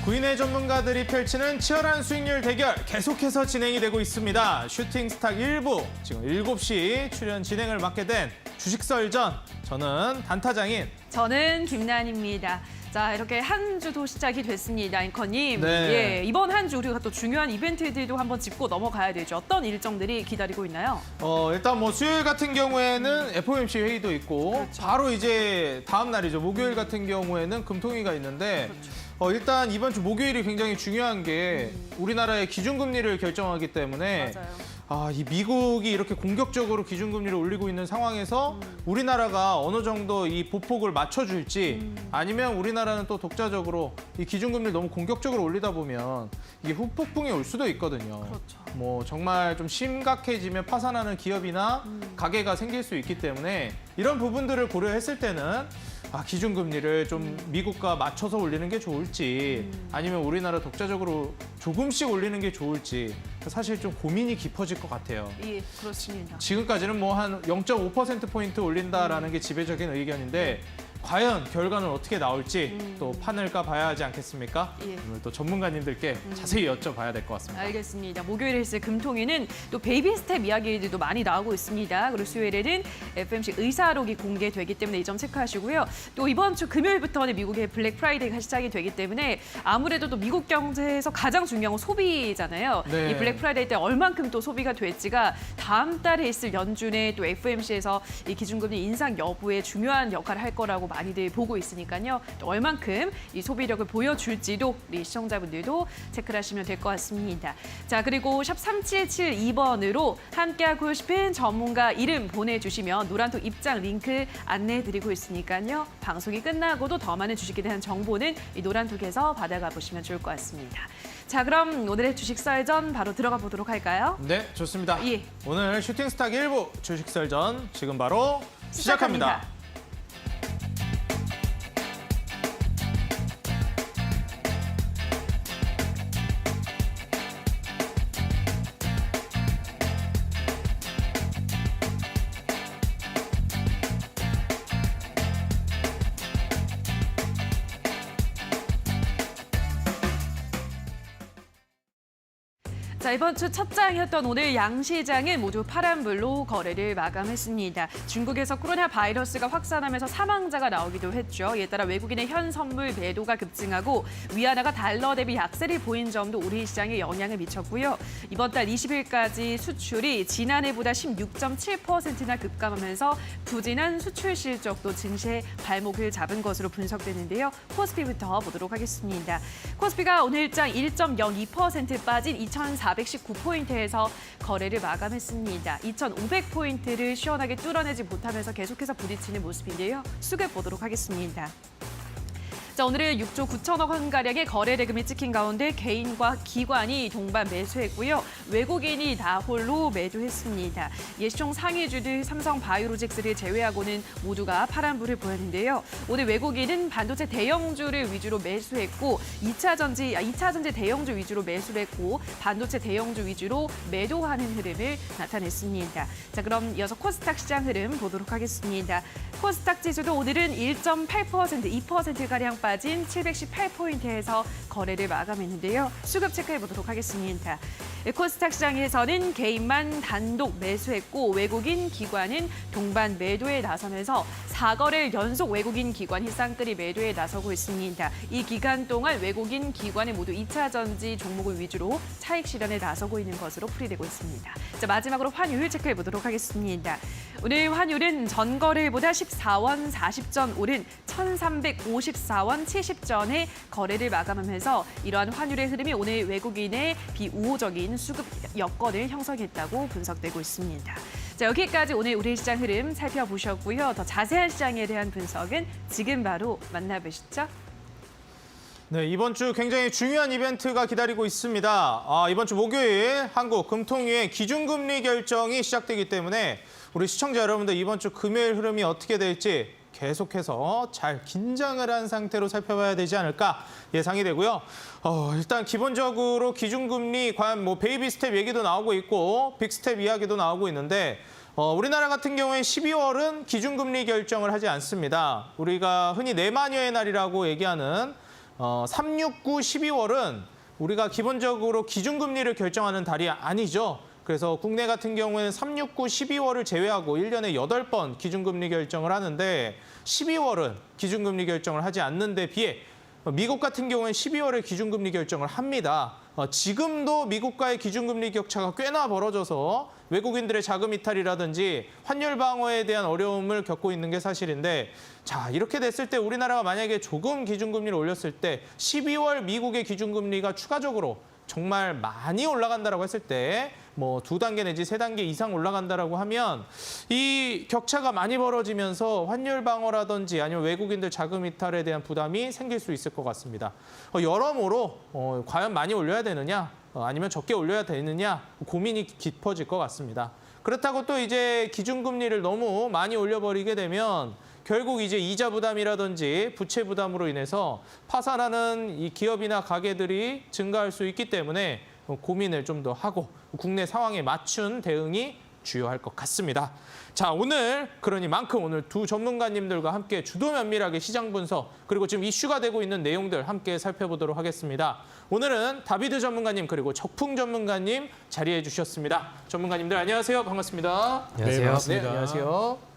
부인의 전문가들이 펼치는 치열한 수익률 대결 계속해서 진행이 되고 있습니다. 슈팅스탁 1부, 지금 7시 출연 진행을 맡게 된 주식설전, 저는 단타장인 저는 김난입니다. 자, 이렇게 한 주도 시작이 됐습니다, 앵커님. 네. 예, 이번 한 주 우리가 또 중요한 이벤트들도 한번 짚고 넘어가야 되죠. 어떤 일정들이 기다리고 있나요? 일단 뭐 수요일 같은 경우에는 FOMC 회의도 있고 그렇죠. 바로 이제 다음 날이죠. 목요일 같은 경우에는 금통위가 있는데 일단 이번 주 목요일이 굉장히 중요한 게 우리나라의 기준금리를 결정하기 때문에 맞아요. 이 미국이 이렇게 공격적으로 기준금리를 올리고 있는 상황에서 우리나라가 어느 정도 이 보폭을 맞춰줄지 아니면 우리나라는 또 독자적으로 이 기준금리를 너무 공격적으로 올리다 보면 이게 후폭풍이 올 수도 있거든요. 그렇죠. 뭐 정말 좀 심각해지면 파산하는 기업이나 가게가 생길 수 있기 때문에 이런 부분들을 고려했을 때는 기준금리를 좀 미국과 맞춰서 올리는 게 좋을지 아니면 우리나라 독자적으로 조금씩 올리는 게 좋을지 사실 좀 고민이 깊어질 것 같아요. 예, 그렇습니다. 지금까지는 뭐 한 0.5%포인트 올린다라는 게 지배적인 의견인데 과연 결과는 어떻게 나올지 또 판을 까봐야 하지 않겠습니까? 예. 오늘 또 전문가님들께 자세히 여쭤봐야 될 것 같습니다. 알겠습니다. 목요일에 있을 금통위는 또 베이비 스텝 이야기들도 많이 나오고 있습니다. 그리고 수요일에는 FMC 의사록이 공개되기 때문에 이 점 체크하시고요. 또 이번 주 금요일부터는 미국의 블랙 프라이데이가 시작이 되기 때문에 아무래도 또 미국 경제에서 가장 중요한 건 소비잖아요. 네. 이 블랙 프라이데이 때 얼만큼 또 소비가 될지가 다음 달에 있을 연준의 또 FOMC에서 이 기준금리 인상 여부에 중요한 역할을 할 거라고 많이들 보고 있으니까요. 또 얼만큼 이 소비력을 보여줄지도 우리 시청자분들도 체크를 하시면 될 것 같습니다. 자, 그리고 샵 3772번으로 함께하고 싶은 전문가 이름 보내주시면 노란톡 입장 링크 안내해드리고 있으니까요. 방송이 끝나고도 더 많은 주식에 대한 정보는 이 노란톡에서 받아가 보시면 좋을 것 같습니다. 자, 그럼 오늘의 주식설전 바로 들어가 보도록 할까요? 네, 좋습니다. 예. 오늘 슈팅스탁 1부 주식설전 지금 바로 시작합니다. 자, 이번 주 첫 장이었던 오늘 양시장은 모두 파란불로 거래를 마감했습니다. 중국에서 코로나 바이러스가 확산하면서 사망자가 나오기도 했죠. 이에 따라 외국인의 현 선물 매도가 급증하고 위안화가 달러 대비 약세를 보인 점도 우리 시장에 영향을 미쳤고요. 이번 달 20일까지 수출이 지난해보다 16.7%나 급감하면서 부진한 수출 실적도 증시의 발목을 잡은 것으로 분석되는데요. 코스피부터 보도록 하겠습니다. 코스피가 오늘장 1.02% 빠진 2,419포인트에서 거래를 마감했습니다. 2,500포인트를 시원하게 뚫어내지 못하면서 계속해서 부딪히는 모습인데요. 수급 보도록 하겠습니다. 자, 오늘은 6조 9천억 원가량의 거래 대금이 찍힌 가운데 개인과 기관이 동반 매수했고요. 외국인이 나홀로 매도했습니다. 시총 상위주들 삼성 바이오로직스를 제외하고는 모두가 파란불을 보였는데요. 오늘 외국인은 반도체 대형주를 위주로 매수했고 2차 전지 대형주 위주로 매수를 했고 반도체 대형주 위주로 매도하는 흐름을 나타냈습니다. 자, 그럼 이어서 코스닥 시장 흐름 보도록 하겠습니다. 코스닥 지수도 오늘은 1.8%, 2%가량 빠진 718포인트에서 거래를 마감했는데요. 수급 체크해 보도록 하겠습니다. 코스닥 시장에서는 개인만 단독 매수했고 외국인 기관은 동반 매도에 나서면서 4거래일 연속 외국인 기관이 쌍끌이 매도에 나서고 있습니다. 이 기간 동안 외국인 기관은 모두 2차 전지 종목을 위주로 차익 실현에 나서고 있는 것으로 풀이되고 있습니다. 자, 마지막으로 환율 체크해 보도록 하겠습니다. 오늘 환율은 전거래일보다 14원 40전 오른 1,354원 70전에 거래를 마감하면서 이러한 환율의 흐름이 오늘 외국인의 비우호적인 수급 여건을 형성했다고 분석되고 있습니다. 자, 여기까지 오늘 우리 시장 흐름 살펴보셨고요. 더 자세한 시장에 대한 분석은 지금 바로 만나보시죠. 네, 이번 주 굉장히 중요한 이벤트가 기다리고 있습니다. 이번 주 목요일 한국 금통위의 기준금리 결정이 시작되기 때문에 우리 시청자 여러분들 이번 주 금요일 흐름이 어떻게 될지 계속해서 잘 긴장을 한 상태로 살펴봐야 되지 않을까 예상이 되고요. 일단 기본적으로 기준금리 과연 뭐 베이비 스텝 얘기도 나오고 있고 빅 스텝 이야기도 나오고 있는데 우리나라 같은 경우에 12월은 기준금리 결정을 하지 않습니다. 우리가 흔히 내마녀의 날이라고 얘기하는 369, 12월은 우리가 기본적으로 기준금리를 결정하는 달이 아니죠. 그래서 국내 같은 경우에는 369, 12월을 제외하고 1년에 8번 기준금리 결정을 하는데 12월은 기준금리 결정을 하지 않는 데 비해 미국 같은 경우는 12월에 기준금리 결정을 합니다. 지금도 미국과의 기준금리 격차가 꽤나 벌어져서 외국인들의 자금 이탈이라든지 환율 방어에 대한 어려움을 겪고 있는 게 사실인데 자 이렇게 됐을 때 우리나라가 만약에 조금 기준금리를 올렸을 때 12월 미국의 기준금리가 추가적으로 정말 많이 올라간다라고 했을 때 뭐 2단계 내지 3단계 이상 올라간다라고 하면 이 격차가 많이 벌어지면서 환율 방어라든지 아니면 외국인들 자금 이탈에 대한 부담이 생길 수 있을 것 같습니다. 여러모로 과연 많이 올려야 되느냐 아니면 적게 올려야 되느냐 고민이 깊어질 것 같습니다. 그렇다고 또 이제 기준금리를 너무 많이 올려버리게 되면 결국 이제 이자 부담이라든지 부채 부담으로 인해서 파산하는 이 기업이나 가게들이 증가할 수 있기 때문에 고민을 좀 더 하고 국내 상황에 맞춘 대응이 주요할 것 같습니다. 자, 그러니만큼 오늘 두 전문가님들과 함께 주도 면밀하게 시장 분석 그리고 지금 이슈가 되고 있는 내용들 함께 살펴보도록 하겠습니다. 오늘은 다비드 전문가님 그리고 적풍 전문가님 자리해 주셨습니다. 전문가님들 안녕하세요. 반갑습니다. 안녕하세요. 네, 반갑습니다. 네, 안녕하세요.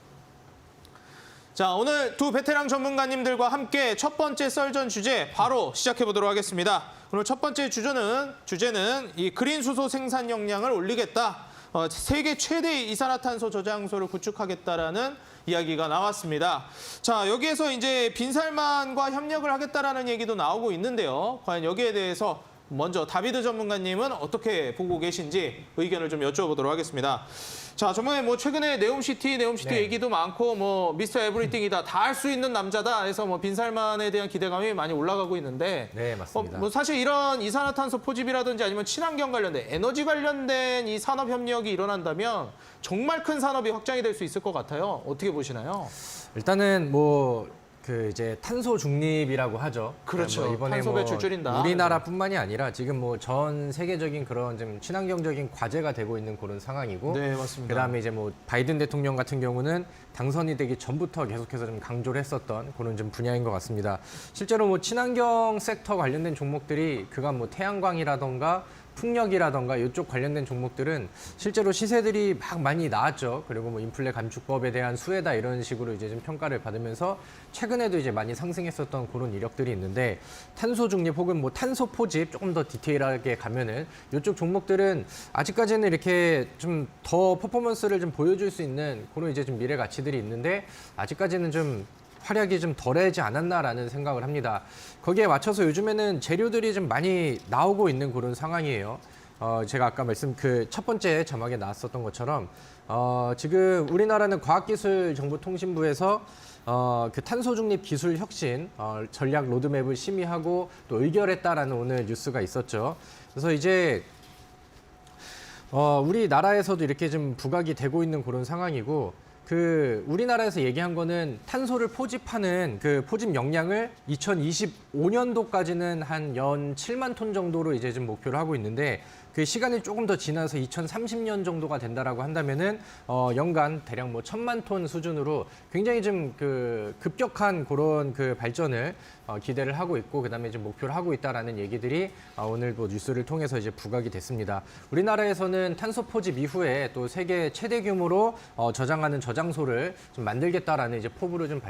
자, 오늘 두 베테랑 전문가님들과 함께 첫 번째 썰전 주제 바로 시작해 보도록 하겠습니다. 오늘 첫 번째 주제는 이 그린 수소 생산 역량을 올리겠다. 세계 최대의 이산화탄소 저장소를 구축하겠다라는 이야기가 나왔습니다. 자, 여기에서 이제 빈살만과 협력을 하겠다라는 얘기도 나오고 있는데요. 과연 여기에 대해서 먼저 다비드 전문가님은 어떻게 보고 계신지 의견을 좀 여쭤보도록 하겠습니다. 자, 전문가님 뭐 최근에 네옴시티 네. 얘기도 많고 뭐 미스터 에브리띵이다 다 할 수 있는 남자다 해서 뭐 빈살만에 대한 기대감이 많이 올라가고 있는데 네, 맞습니다. 뭐 사실 이런 이산화탄소 포집이라든지 아니면 친환경 관련된 에너지 관련된 이 산업 협력이 일어난다면 정말 큰 산업이 확장이 될 수 있을 것 같아요. 어떻게 보시나요? 일단은 이제 탄소 중립이라고 하죠. 그렇죠. 뭐 이번에 탄소 배출 줄인다. 우리나라뿐만이 아니라 지금 뭐 전 세계적인 그런 좀 친환경적인 과제가 되고 있는 그런 상황이고. 네, 맞습니다. 그다음에 이제 뭐 바이든 대통령 같은 경우는 당선이 되기 전부터 계속해서 좀 강조를 했었던 그런 좀 분야인 것 같습니다. 실제로 뭐 친환경 섹터 관련된 종목들이 그간 뭐 태양광이라던가 풍력이라던가 이쪽 관련된 종목들은 실제로 시세들이 막 많이 나왔죠. 그리고 뭐 인플레 감축법에 대한 수혜다 이런 식으로 이제 좀 평가를 받으면서 최근에도 이제 많이 상승했었던 그런 이력들이 있는데 탄소 중립 혹은 뭐 탄소 포집 조금 더 디테일하게 가면은 이쪽 종목들은 아직까지는 이렇게 좀 더 퍼포먼스를 좀 보여줄 수 있는 그런 이제 좀 미래 가치들이 있는데 아직까지는 좀 활약이 좀 덜하지 않았나라는 생각을 합니다. 거기에 맞춰서 요즘에는 재료들이 좀 많이 나오고 있는 그런 상황이에요. 제가 아까 그 첫 번째 자막에 나왔었던 것처럼 지금 우리나라는 과학기술정보통신부에서 그 탄소 중립 기술 혁신 전략 로드맵을 심의하고 또 의결했다라는 오늘 뉴스가 있었죠. 그래서 이제 우리나라에서도 이렇게 좀 부각이 되고 있는 그런 상황이고 우리나라에서 얘기한 거는 탄소를 포집하는 그 포집 역량을 2025년도까지는 한 연 7만 톤 정도로 이제 좀 목표를 하고 있는데 그 시간이 조금 더 지나서 2030년 정도가 된다라고 한다면은 연간 대략 뭐 1,000만 톤 수준으로 굉장히 좀 급격한 그런 발전을 기대를 하고 있고 그다음에 좀 목표를 하고 있다라는 얘기들이 오늘 뭐 뉴스를 통해서 이제 부각이 됐습니다. 우리나라에서는 탄소 포집 이후에 또 세계 최대 규모로 저장하는 저장소를 좀 만들겠다라는 이제 포부를 좀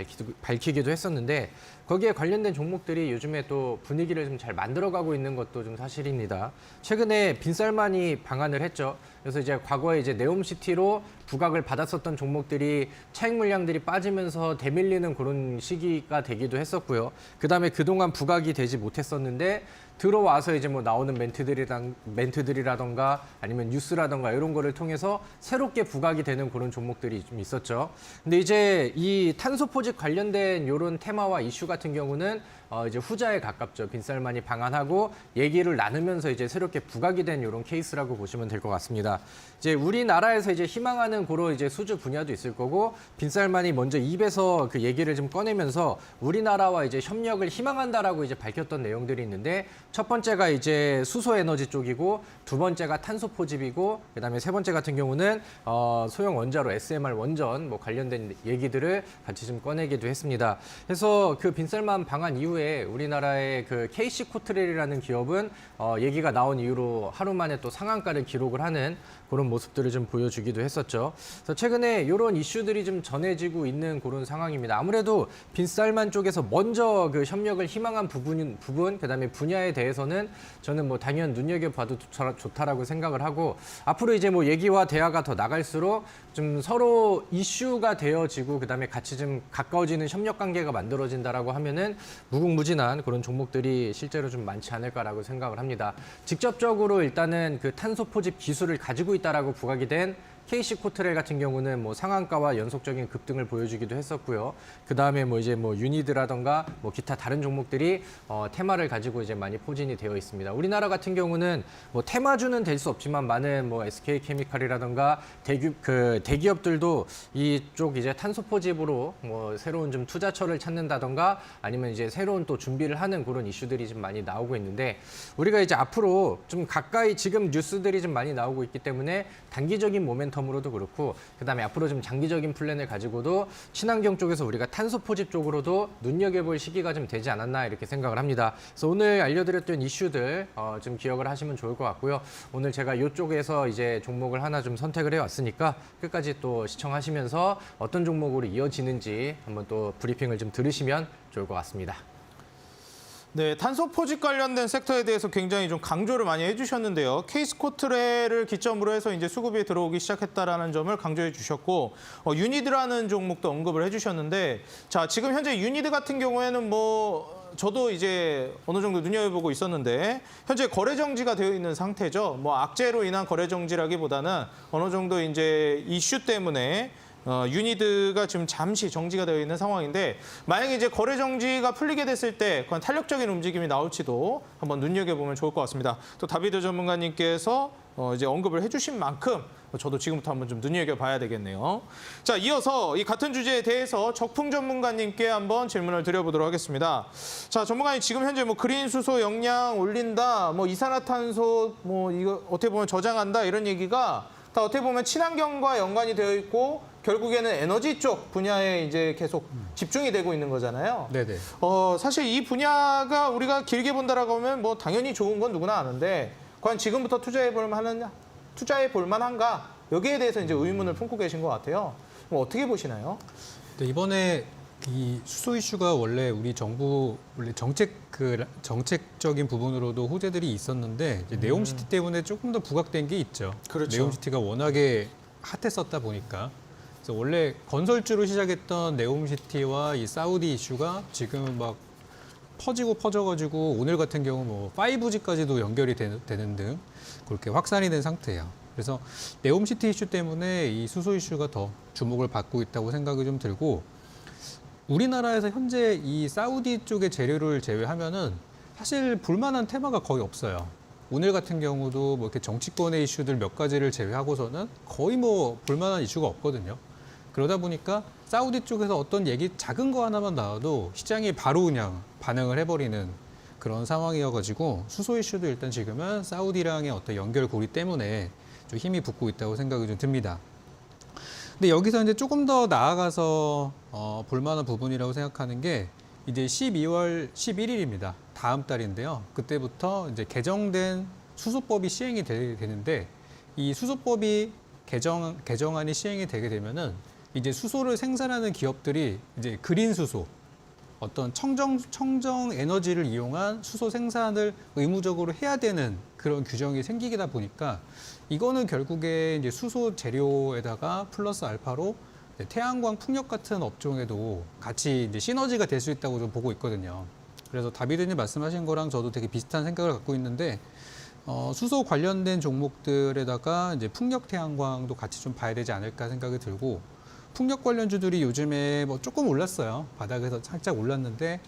밝히기도 했었는데 거기에 관련된 종목들이 요즘에 또 분위기를 좀 잘 만들어가고 있는 것도 좀 사실입니다. 최근에 빈살만이 방한을 했죠. 그래서 이제 과거에 이제 네옴시티로 부각을 받았었던 종목들이 차익 물량들이 빠지면서 대밀리는 그런 시기가 되기도 했었고요. 그다음에 그동안 부각이 되지 못했었는데 들어와서 이제 뭐 나오는 멘트들이라던가 아니면 뉴스라던가 이런 거를 통해서 새롭게 부각이 되는 그런 종목들이 좀 있었죠. 근데 이제 이 탄소 포집 관련된 이런 테마와 이슈 같은 경우는 이제 후자에 가깝죠. 빈살만이 방한하고 얘기를 나누면서 이제 새롭게 부각이 된 이런 케이스라고 보시면 될 것 같습니다. 이제 우리나라에서 이제 희망하는 그런 이제 수주 분야도 있을 거고 빈살만이 먼저 입에서 그 얘기를 좀 꺼내면서 우리나라와 이제 협력을 희망한다라고 이제 밝혔던 내용들이 있는데 첫 번째가 이제 수소 에너지 쪽이고 두 번째가 탄소 포집이고 그다음에 세 번째 같은 경우는 소형 원자로 SMR 원전 뭐 관련된 얘기들을 같이 좀 꺼내기도 했습니다. 그래서 그 빈살만 방한 이후에 이후에 우리나라의 그 KC 코트레일이라는 기업은 얘기가 나온 이후로 하루 만에 또 상한가를 기록을 하는 그런 모습들을 좀 보여주기도 했었죠. 그래서 최근에 이런 이슈들이 좀 전해지고 있는 그런 상황입니다. 아무래도 빈쌀만 쪽에서 먼저 그 협력을 희망한 부분, 그다음에 분야에 대해서는 저는 뭐 당연 눈여겨봐도 좋다라고 생각을 하고 앞으로 이제 뭐 얘기와 대화가 더 나갈수록 좀 서로 이슈가 되어지고 그다음에 같이 좀 가까워지는 협력 관계가 만들어진다라고 하면은 무궁무진한 그런 종목들이 실제로 좀 많지 않을까라고 생각을 합니다. 직접적으로 일단은 그 탄소 포집 기술을 가지고 있다라고 부각이 된 KC 코트레일 같은 경우는 뭐 상한가와 연속적인 급등을 보여주기도 했었고요. 그 다음에 뭐 이제 뭐 유니드라던가 뭐 기타 다른 종목들이 테마를 가지고 이제 많이 포진이 되어 있습니다. 우리나라 같은 경우는 뭐 테마주는 될 수 없지만 많은 뭐 SK 케미칼이라던가 대기업들도 이쪽 이제 탄소 포집으로 뭐 새로운 좀 투자처를 찾는다던가 아니면 이제 새로운 또 준비를 하는 그런 이슈들이 좀 많이 나오고 있는데 우리가 이제 앞으로 좀 가까이 지금 뉴스들이 좀 많이 나오고 있기 때문에 단기적인 모멘텀으로도 그렇고 그다음에 앞으로 좀 장기적인 플랜을 가지고도 친환경 쪽에서 우리가 탄소 포집 쪽으로도 눈여겨볼 시기가 좀 되지 않았나 이렇게 생각을 합니다. 그래서 오늘 알려드렸던 이슈들 좀 기억을 하시면 좋을 것 같고요. 오늘 제가 이쪽에서 이제 종목을 하나 좀 선택을 해왔으니까 끝까지 또 시청하시면서 어떤 종목으로 이어지는지 한번 또 브리핑을 좀 들으시면 좋을 것 같습니다. 네, 탄소 포집 관련된 섹터에 대해서 굉장히 좀 강조를 많이 해주셨는데요. 케이스 코트레를 기점으로 해서 이제 수급이 들어오기 시작했다라는 점을 강조해 주셨고, 유니드라는 종목도 언급을 해주셨는데, 자, 지금 현재 유니드 같은 경우에는 뭐 저도 이제 어느 정도 눈여겨보고 있었는데 현재 거래 정지가 되어 있는 상태죠. 뭐 악재로 인한 거래 정지라기보다는 어느 정도 이제 이슈 때문에 유니드가 지금 잠시 정지가 되어 있는 상황인데 만약에 이제 거래 정지가 풀리게 됐을 때 그런 탄력적인 움직임이 나올지도 한번 눈여겨보면 좋을 것 같습니다. 또 다비드 전문가님께서 이제 언급을 해주신 만큼 저도 지금부터 한번 좀 눈여겨봐야 되겠네요. 자, 이어서 이 같은 주제에 대해서 적풍 전문가님께 한번 질문을 드려보도록 하겠습니다. 자, 전문가님 지금 현재 뭐 그린 수소 역량 올린다, 뭐 이산화탄소 뭐 이거 어떻게 보면 저장한다 이런 얘기가 다 어떻게 보면 친환경과 연관이 되어 있고 결국에는 에너지 쪽 분야에 이제 계속 집중이 되고 있는 거잖아요. 네네. 사실 이 분야가 우리가 길게 본다라고 하면 뭐 당연히 좋은 건 누구나 아는데 과연 지금부터 투자해 볼 만한가? 여기에 대해서 이제 의문을 품고 계신 것 같아요. 뭐 어떻게 보시나요? 네, 이번에 이 수소 이슈가 원래 우리 정부 원래 정책적인 부분으로도 호재들이 있었는데 이제 네옴시티 때문에 조금 더 부각된 게 있죠. 그렇죠. 네옴시티가 워낙에 핫했었다 보니까 그래서 원래 건설주로 시작했던 네옴시티와 이 사우디 이슈가 지금 막 퍼져가지고 오늘 같은 경우 뭐 5G까지도 연결이 되는 등 그렇게 확산이 된 상태예요. 그래서 네옴시티 이슈 때문에 이 수소 이슈가 더 주목을 받고 있다고 생각이 좀 들고 우리나라에서 현재 이 사우디 쪽의 재료를 제외하면은 사실 볼만한 테마가 거의 없어요. 오늘 같은 경우도 뭐 이렇게 정치권의 이슈들 몇 가지를 제외하고서는 거의 뭐 볼만한 이슈가 없거든요. 그러다 보니까 사우디 쪽에서 어떤 얘기 작은 거 하나만 나와도 시장이 바로 그냥 반응을 해버리는 그런 상황이어가지고 수소 이슈도 일단 지금은 사우디랑의 어떤 연결고리 때문에 좀 힘이 붙고 있다고 생각이 좀 듭니다. 근데 여기서 이제 조금 더 나아가서 볼만한 부분이라고 생각하는 게 이제 12월 11일입니다. 다음 달인데요. 그때부터 이제 개정된 수소법이 시행이 되는데 이 수소법이 개정안이 시행이 되게 되면은 이제 수소를 생산하는 기업들이 이제 그린 수소, 어떤 청정 에너지를 이용한 수소 생산을 의무적으로 해야 되는 그런 규정이 생기다 보니까 이거는 결국에 이제 수소 재료에다가 플러스 알파로 태양광 풍력 같은 업종에도 같이 이제 시너지가 될 수 있다고 좀 보고 있거든요. 그래서 다비드님 말씀하신 거랑 저도 되게 비슷한 생각을 갖고 있는데 수소 관련된 종목들에다가 이제 풍력 태양광도 같이 좀 봐야 되지 않을까 생각이 들고 풍력 관련주들이 요즘에 뭐 조금 올랐어요. 바닥에서 살짝 올랐는데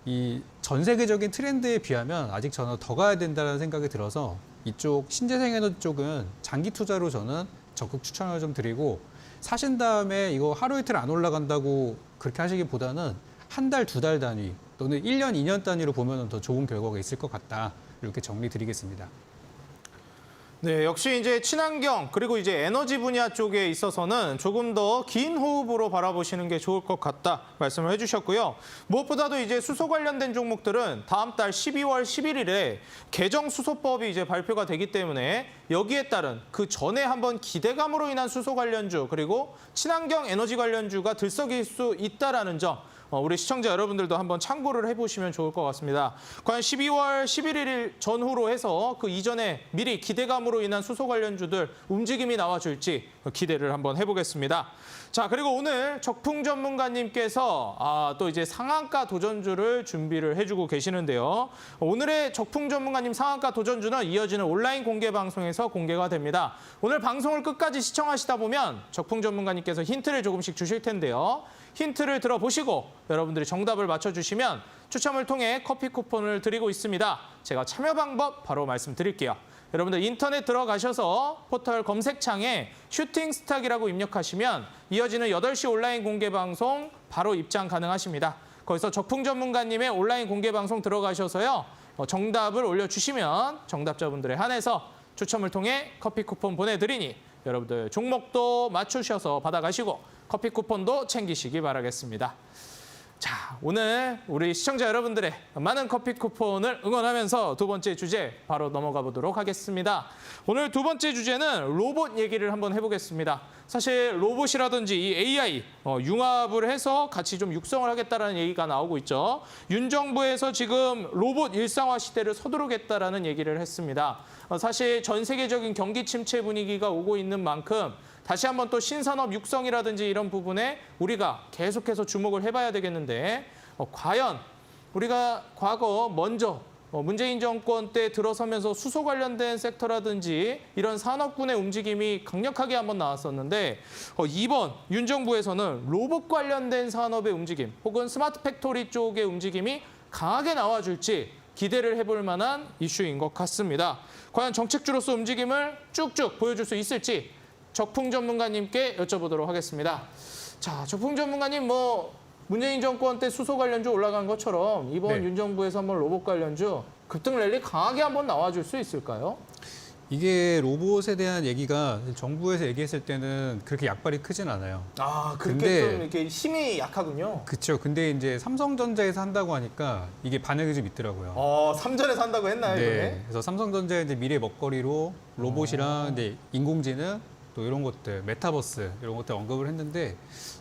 이 전 세계적인 트렌드에 비하면 아직 저는 더 가야 된다는 생각이 들어서 이쪽 신재생 에너지 쪽은 장기 투자로 저는 적극 추천을 좀 드리고 사신 다음에 이거 하루 이틀 안 올라간다고 그렇게 하시기보다는 한 달, 두 달 단위 또는 1년, 2년 단위로 보면 더 좋은 결과가 있을 것 같다. 이렇게 정리 드리겠습니다. 네, 역시 이제 친환경 그리고 이제 에너지 분야 쪽에 있어서는 조금 더 긴 호흡으로 바라보시는 게 좋을 것 같다 말씀을 해주셨고요. 무엇보다도 이제 수소 관련된 종목들은 다음 달 12월 11일에 개정 수소법이 이제 발표가 되기 때문에 여기에 따른 그 전에 한번 기대감으로 인한 수소 관련주 그리고 친환경 에너지 관련주가 들썩일 수 있다라는 점. 우리 시청자 여러분들도 한번 참고를 해보시면 좋을 것 같습니다. 과연 12월 11일 전후로 해서 그 이전에 미리 기대감으로 인한 수소 관련주들 움직임이 나와줄지 기대를 한번 해보겠습니다. 자, 그리고 오늘 적풍 전문가님께서 또 이제 상한가 도전주를 준비를 해주고 계시는데요. 오늘의 적풍 전문가님 상한가 도전주는 이어지는 온라인 공개 방송에서 공개가 됩니다. 오늘 방송을 끝까지 시청하시다 보면 적풍 전문가님께서 힌트를 조금씩 주실 텐데요. 힌트를 들어보시고 여러분들이 정답을 맞춰주시면 추첨을 통해 커피 쿠폰을 드리고 있습니다. 제가 참여 방법 바로 말씀드릴게요. 여러분들 인터넷 들어가셔서 포털 검색창에 슈팅스탁이라고 입력하시면 이어지는 8시 온라인 공개 방송 바로 입장 가능하십니다. 거기서 적풍 전문가님의 온라인 공개 방송 들어가셔서요. 정답을 올려주시면 정답자분들에 한해서 추첨을 통해 커피 쿠폰 보내드리니 여러분들 종목도 맞추셔서 받아가시고 커피 쿠폰도 챙기시기 바라겠습니다. 자, 오늘 우리 시청자 여러분들의 많은 커피 쿠폰을 응원하면서 두 번째 주제 바로 넘어가 보도록 하겠습니다. 오늘 두 번째 주제는 로봇 얘기를 한번 해보겠습니다. 사실 로봇이라든지 이 AI 융합을 해서 같이 좀 육성을 하겠다라는 얘기가 나오고 있죠. 윤 정부에서 지금 로봇 일상화 시대를 서두르겠다라는 얘기를 했습니다. 사실 전 세계적인 경기 침체 분위기가 오고 있는 만큼 다시 한번 또 신산업 육성이라든지 이런 부분에 우리가 계속해서 주목을 해봐야 되겠는데 과연 우리가 과거 먼저 문재인 정권 때 들어서면서 수소 관련된 섹터라든지 이런 산업군의 움직임이 강력하게 한번 나왔었는데 이번 윤 정부에서는 로봇 관련된 산업의 움직임 혹은 스마트 팩토리 쪽의 움직임이 강하게 나와줄지 기대를 해볼 만한 이슈인 것 같습니다. 과연 정책주로서 움직임을 쭉쭉 보여줄 수 있을지 적풍 전문가님께 여쭤보도록 하겠습니다. 자, 적풍 전문가님 문재인 정권 때 수소 관련주 올라간 것처럼 이번 윤 정부에서 한번 로봇 관련주 급등 랠리 강하게 한번 나와줄 수 있을까요? 이게 로봇에 대한 얘기가 정부에서 얘기했을 때는 그렇게 약발이 크진 않아요. 그렇게 근데 좀 이렇게 힘이 약하군요. 그렇죠. 근데 이제 삼성전자에서 한다고 하니까 이게 반응이 좀 있더라고요. 삼전에서 한다고 했나요, 네. 이번에? 그래서 삼성전자의 이제 미래 먹거리로 로봇이랑 이제 인공지능 또 이런 것들, 메타버스 이런 것들 언급을 했는데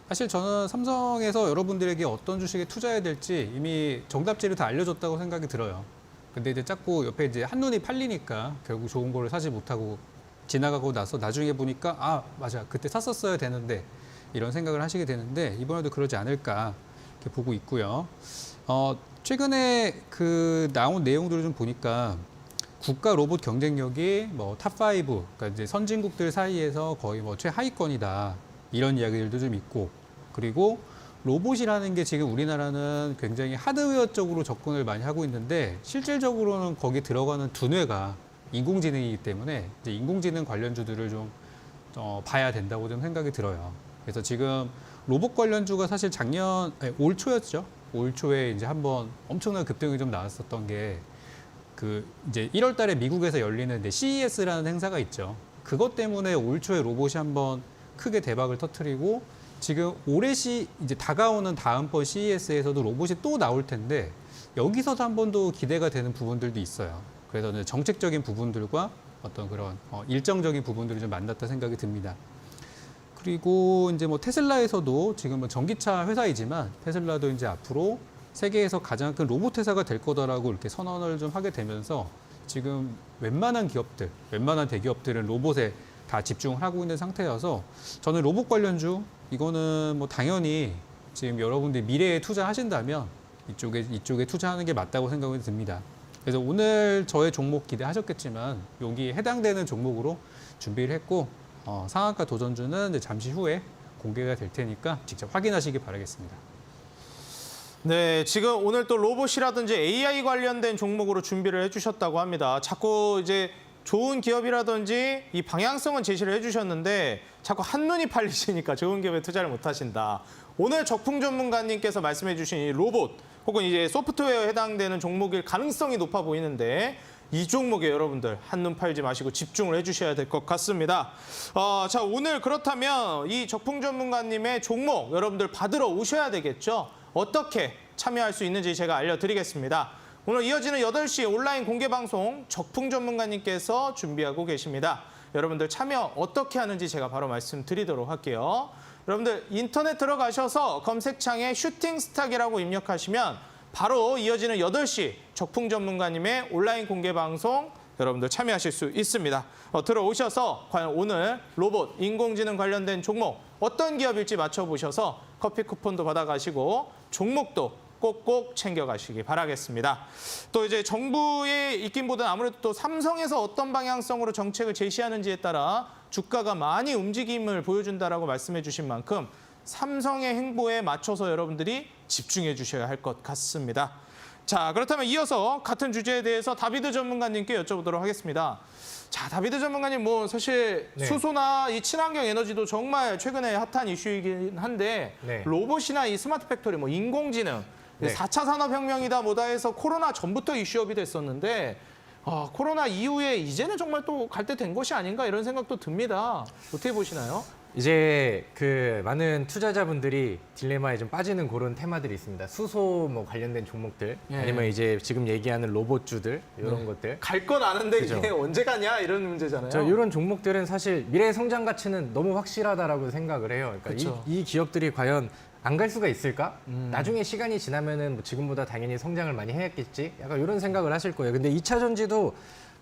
사실 저는 삼성에서 여러분들에게 어떤 주식에 투자해야 될지 이미 정답지를 다 알려줬다고 생각이 들어요. 근데 이제 자꾸 옆에 이제 한눈이 팔리니까 결국 좋은 거를 사지 못하고 지나가고 나서 나중에 보니까 맞아 그때 샀었어야 되는데 이런 생각을 하시게 되는데 이번에도 그러지 않을까 이렇게 보고 있고요. 최근에 그 나온 내용들을 좀 보니까 국가 로봇 경쟁력이 탑5, 그러니까 이제 선진국들 사이에서 거의 최하위권이다. 이런 이야기들도 좀 있고, 그리고 로봇이라는 게 지금 우리나라는 굉장히 하드웨어 쪽으로 접근을 많이 하고 있는데 실질적으로는 거기 들어가는 두뇌가 인공지능이기 때문에 이제 인공지능 관련주들을 좀 봐야 된다고 좀 생각이 들어요. 그래서 지금 로봇 관련주가 사실 올 초였죠. 올 초에 이제 한번 엄청난 급등이 좀 나왔었던 게 이제 1월 달에 미국에서 열리는 이제 CES라는 행사가 있죠. 그것 때문에 올 초에 로봇이 한번 크게 대박을 터뜨리고 지금 올해 이제 다가오는 다음번 CES에서도 로봇이 또 나올 텐데 여기서도 한 번 더 기대가 되는 부분들도 있어요. 그래서 이제 정책적인 부분들과 어떤 그런 일정적인 부분들이 좀 만났다 생각이 듭니다. 그리고 이제 테슬라에서도 지금은 전기차 회사이지만 테슬라도 이제 앞으로 세계에서 가장 큰 로봇 회사가 될 거다라고 이렇게 선언을 좀 하게 되면서 지금 웬만한 대기업들은 로봇에 다 집중을 하고 있는 상태여서 저는 로봇 관련주 이거는 당연히 지금 여러분들이 미래에 투자하신다면 이쪽에 투자하는 게 맞다고 생각이 듭니다. 그래서 오늘 저의 종목 기대하셨겠지만 여기에 해당되는 종목으로 준비를 했고 상한가 도전주는 이제 잠시 후에 공개가 될 테니까 직접 확인하시기 바라겠습니다. 네, 지금 오늘 또 로봇이라든지 AI 관련된 종목으로 준비를 해주셨다고 합니다. 자꾸 이제 좋은 기업이라든지 이 방향성은 제시를 해주셨는데 자꾸 한눈이 팔리시니까 좋은 기업에 투자를 못 하신다. 오늘 적풍 전문가님께서 말씀해 주신 이 로봇 혹은 이제 소프트웨어에 해당되는 종목일 가능성이 높아 보이는데 이 종목에 여러분들 한눈 팔지 마시고 집중을 해주셔야 될 것 같습니다. 자, 오늘 그렇다면 이 적풍 전문가님의 종목 여러분들 받으러 오셔야 되겠죠. 어떻게 참여할 수 있는지 제가 알려드리겠습니다. 오늘 이어지는 8시 온라인 공개방송 적풍 전문가님께서 준비하고 계십니다. 여러분들 참여 어떻게 하는지 제가 바로 말씀드리도록 할게요. 여러분들 인터넷 들어가셔서 검색창에 슈팅스탁이라고 입력하시면 바로 이어지는 8시 적풍 전문가님의 온라인 공개방송 여러분들 참여하실 수 있습니다. 들어오셔서 과연 오늘 로봇, 인공지능 관련된 종목 어떤 기업일지 맞춰보셔서 커피 쿠폰도 받아가시고 종목도 꼭꼭 챙겨가시기 바라겠습니다. 또 이제 정부의 입김보다는 아무래도 또 삼성에서 어떤 방향성으로 정책을 제시하는지에 따라 주가가 많이 움직임을 보여준다라고 말씀해 주신 만큼 삼성의 행보에 맞춰서 여러분들이 집중해 주셔야 할 것 같습니다. 자, 그렇다면 이어서 같은 주제에 대해서 다비드 전문가님께 여쭤보도록 하겠습니다. 자, 다비드 전문가님, 뭐 사실 네. 수소나 이 친환경 에너지도 정말 최근에 핫한 이슈이긴 한데 네. 로봇이나 이 스마트 팩토리, 뭐 인공지능, 네. 4차 산업혁명이다 뭐다 해서 코로나 전부터 이슈업이 됐었는데 코로나 이후에 이제는 정말 또 갈 때 된 것이 아닌가 이런 생각도 듭니다. 어떻게 보시나요? 이제 그 많은 투자자분들이 딜레마에 좀 빠지는 그런 테마들이 있습니다. 수소 뭐 관련된 종목들, 예. 아니면 이제 지금 얘기하는 로봇주들 이런 것들. 갈 건 아는데 그죠. 이게 언제 가냐 이런 문제잖아요. 이런 종목들은 사실 미래 성장 가치는 너무 확실하다라고 생각을 해요. 그러니까 그쵸. 이 기업들이 과연 안 갈 수가 있을까? 나중에 시간이 지나면은 뭐 지금보다 당연히 성장을 많이 해야겠지? 약간 이런 생각을 하실 거예요. 근데 2차 전지도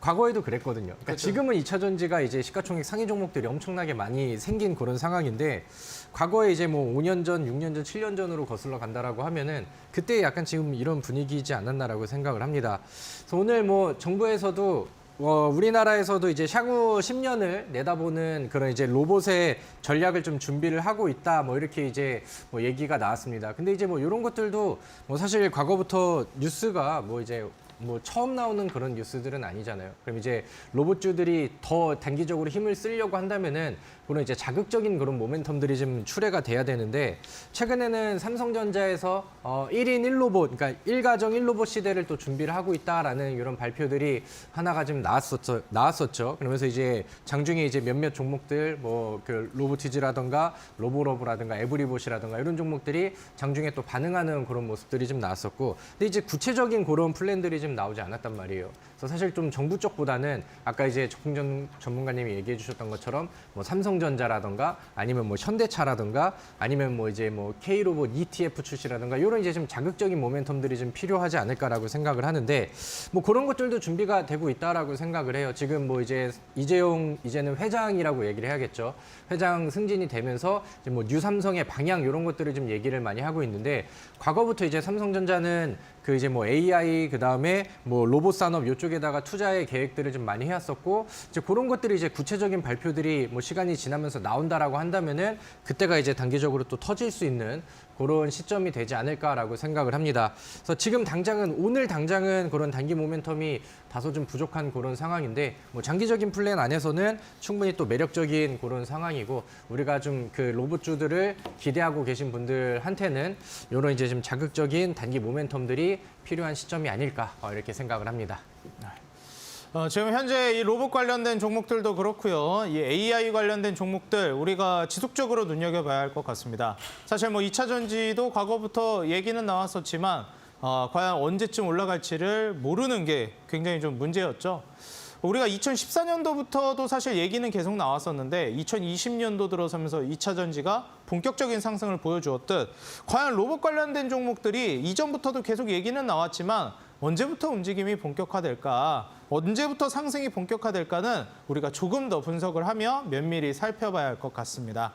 과거에도 그랬거든요. 그러니까 그쵸. 지금은 2차 전지가 이제 시가총액 상위 종목들이 엄청나게 많이 생긴 그런 상황인데 과거에 이제 뭐 5년 전, 6년 전, 7년 전으로 거슬러 간다라고 하면은 그때 약간 지금 이런 분위기이지 않았나라고 생각을 합니다. 그래서 오늘 뭐 정부에서도 우리나라에서도 이제 향후 10년을 내다보는 그런 이제 로봇의 전략을 좀 준비를 하고 있다. 뭐 이렇게 이제 뭐 얘기가 나왔습니다. 근데 이제 뭐 이런 것들도 뭐 사실 과거부터 뉴스가 뭐 이제 뭐 처음 나오는 그런 뉴스들은 아니잖아요. 그럼 이제 로봇주들이 더 단기적으로 힘을 쓰려고 한다면은 그런 이제 자극적인 그런 모멘텀들이 좀 출해가 돼야 되는데 최근에는 삼성전자에서 1인 1로봇, 그러니까 1가정 1로봇 시대를 또 준비를 하고 있다라는 이런 발표들이 하나가 좀 나왔었죠. 그러면서 이제 장중에 이제 몇몇 종목들 뭐 그 로보티즈라든가 로보러브라든가 에브리봇이라든가 이런 종목들이 장중에 또 반응하는 그런 모습들이 좀 나왔었고, 근데 이제 구체적인 그런 플랜들이 좀 나오지 않았단 말이에요. 그래서 사실 좀 정부 쪽보다는 아까 이제 적풍 전문가님이 얘기해 주셨던 것처럼 뭐 삼성전자라든가 아니면 뭐 현대차라든가 아니면 뭐 이제 뭐 K로봇 ETF 출시라든가 이런 이제 좀 자극적인 모멘텀들이 좀 필요하지 않을까라고 생각을 하는데 뭐 그런 것들도 준비가 되고 있다라고 생각을 해요. 지금 뭐 이제 이재용 이제는 회장이라고 얘기를 해야겠죠. 회장 승진이 되면서 이제 뭐 뉴삼성의 방향 이런 것들을 좀 얘기를 많이 하고 있는데 과거부터 이제 삼성전자는 그 이제 뭐 AI 그다음에 뭐 로봇 산업 이쪽에다가 투자의 계획들을 좀 많이 해왔었고 이제 그런 것들이 이제 구체적인 발표들이 뭐 시간이 지나면서 나온다라고 한다면은 그때가 이제 단기적으로 또 터질 수 있는 그런 시점이 되지 않을까라고 생각을 합니다. 그래서 지금 당장은 오늘 당장은 그런 단기 모멘텀이 다소 좀 부족한 그런 상황인데 뭐 장기적인 플랜 안에서는 충분히 또 매력적인 그런 상황이고 우리가 좀 그 로봇주들을 기대하고 계신 분들한테는 이런 이제 좀 자극적인 단기 모멘텀들이 필요한 시점이 아닐까 이렇게 생각을 합니다. 지금 현재 이 로봇 관련된 종목들도 그렇고요. 이 AI 관련된 종목들 우리가 지속적으로 눈여겨봐야 할 것 같습니다. 사실 뭐 2차 전지도 과거부터 얘기는 나왔었지만 과연 언제쯤 올라갈지를 모르는 게 굉장히 좀 문제였죠. 우리가 2014년도부터도 사실 얘기는 계속 나왔었는데 2020년도 들어서면서 2차 전지가 본격적인 상승을 보여주었듯 과연 로봇 관련된 종목들이 이전부터도 계속 얘기는 나왔지만 언제부터 움직임이 본격화될까, 언제부터 상승이 본격화될까는 우리가 조금 더 분석을 하며 면밀히 살펴봐야 할 것 같습니다.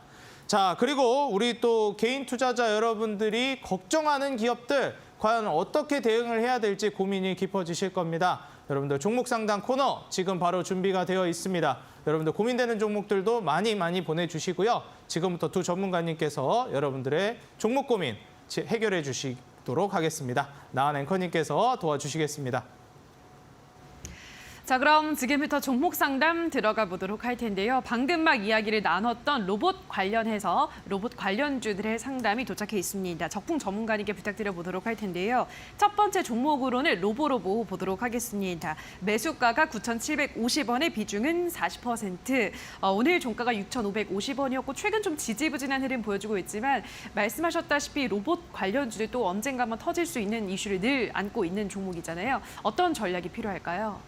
자, 그리고 우리 또 개인 투자자 여러분들이 걱정하는 기업들 과연 어떻게 대응을 해야 될지 고민이 깊어지실 겁니다. 여러분들 종목 상담 코너 지금 바로 준비가 되어 있습니다. 여러분들 고민되는 종목들도 많이 보내주시고요. 지금부터 두 전문가님께서 여러분들의 종목 고민 해결해 주시도록 하겠습니다. 나은 앵커님께서 도와주시겠습니다. 자, 그럼 지금부터 종목 상담 들어가 보도록 할 텐데요. 방금 막 이야기를 나눴던 로봇 관련해서 로봇 관련주들의 상담이 도착해 있습니다. 적풍 전문가님께 부탁드려 보도록 할 텐데요. 첫 번째 종목으로는 로보로보 보도록 하겠습니다. 매수가가 9,750원의 비중은 40%. 오늘 종가가 6,550원이었고 최근 좀 지지부진한 흐름 보여주고 있지만 말씀하셨다시피 로봇 관련주들 또 언젠가 한번 터질 수 있는 이슈를 늘 안고 있는 종목이잖아요. 어떤 전략이 필요할까요?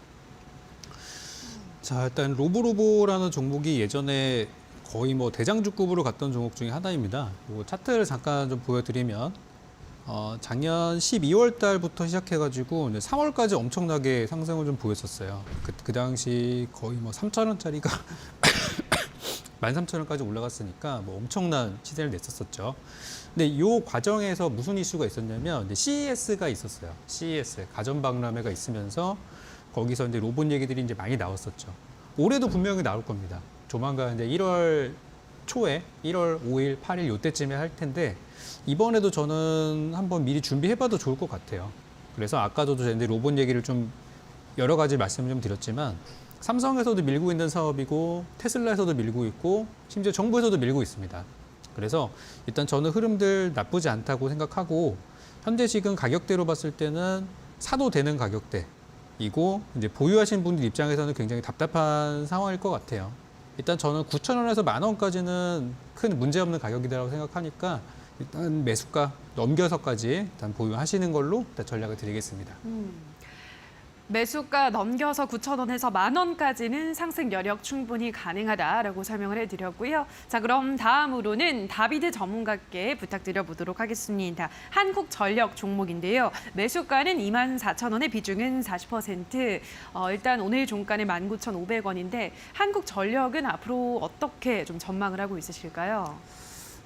자, 일단 로보로보라는 종목이 예전에 거의 뭐 대장주급으로 갔던 종목 중에 하나입니다. 뭐 차트를 잠깐 좀 보여드리면 작년 12월 달부터 시작해가지고 이제 3월까지 엄청나게 상승을 좀 보였었어요. 그 당시 거의 뭐 3,000원짜리가 13,000원까지 올라갔으니까 뭐 엄청난 시세를 냈었었죠. 근데 이 과정에서 무슨 이슈가 있었냐면 이제 CES가 있었어요. CES 가전박람회가 있으면서 거기서 이제 로봇 얘기들이 이제 많이 나왔었죠. 올해도 분명히 나올 겁니다. 조만간 이제 1월 초에 1월 5일, 8일 요때쯤에 할 텐데 이번에도 저는 한번 미리 준비해봐도 좋을 것 같아요. 그래서 아까도 이제 로봇 얘기를 좀 여러 가지 말씀을 좀 드렸지만 삼성에서도 밀고 있는 사업이고 테슬라에서도 밀고 있고 심지어 정부에서도 밀고 있습니다. 그래서 일단 저는 흐름들 나쁘지 않다고 생각하고 현재 지금 가격대로 봤을 때는 사도 되는 가격대. 이고 이제 보유하신 분들 입장에서는 굉장히 답답한 상황일 것 같아요. 일단 저는 9,000원에서 10,000원까지는 큰 문제 없는 가격이라고 생각하니까 일단 매수가 넘겨서까지 일단 보유하시는 걸로 일단 전략을 드리겠습니다. 매수가 넘겨서 9,000원에서 10,000원까지는 상승 여력 충분히 가능하다라고 설명을 해드렸고요. 자, 그럼 다음으로는 다비드 전문가께 부탁드려 보도록 하겠습니다. 한국전력 종목인데요. 매수가는 24,000원의 비중은 40%. 일단 오늘 종가는 19,500원인데 한국전력은 앞으로 어떻게 좀 전망을 하고 있으실까요?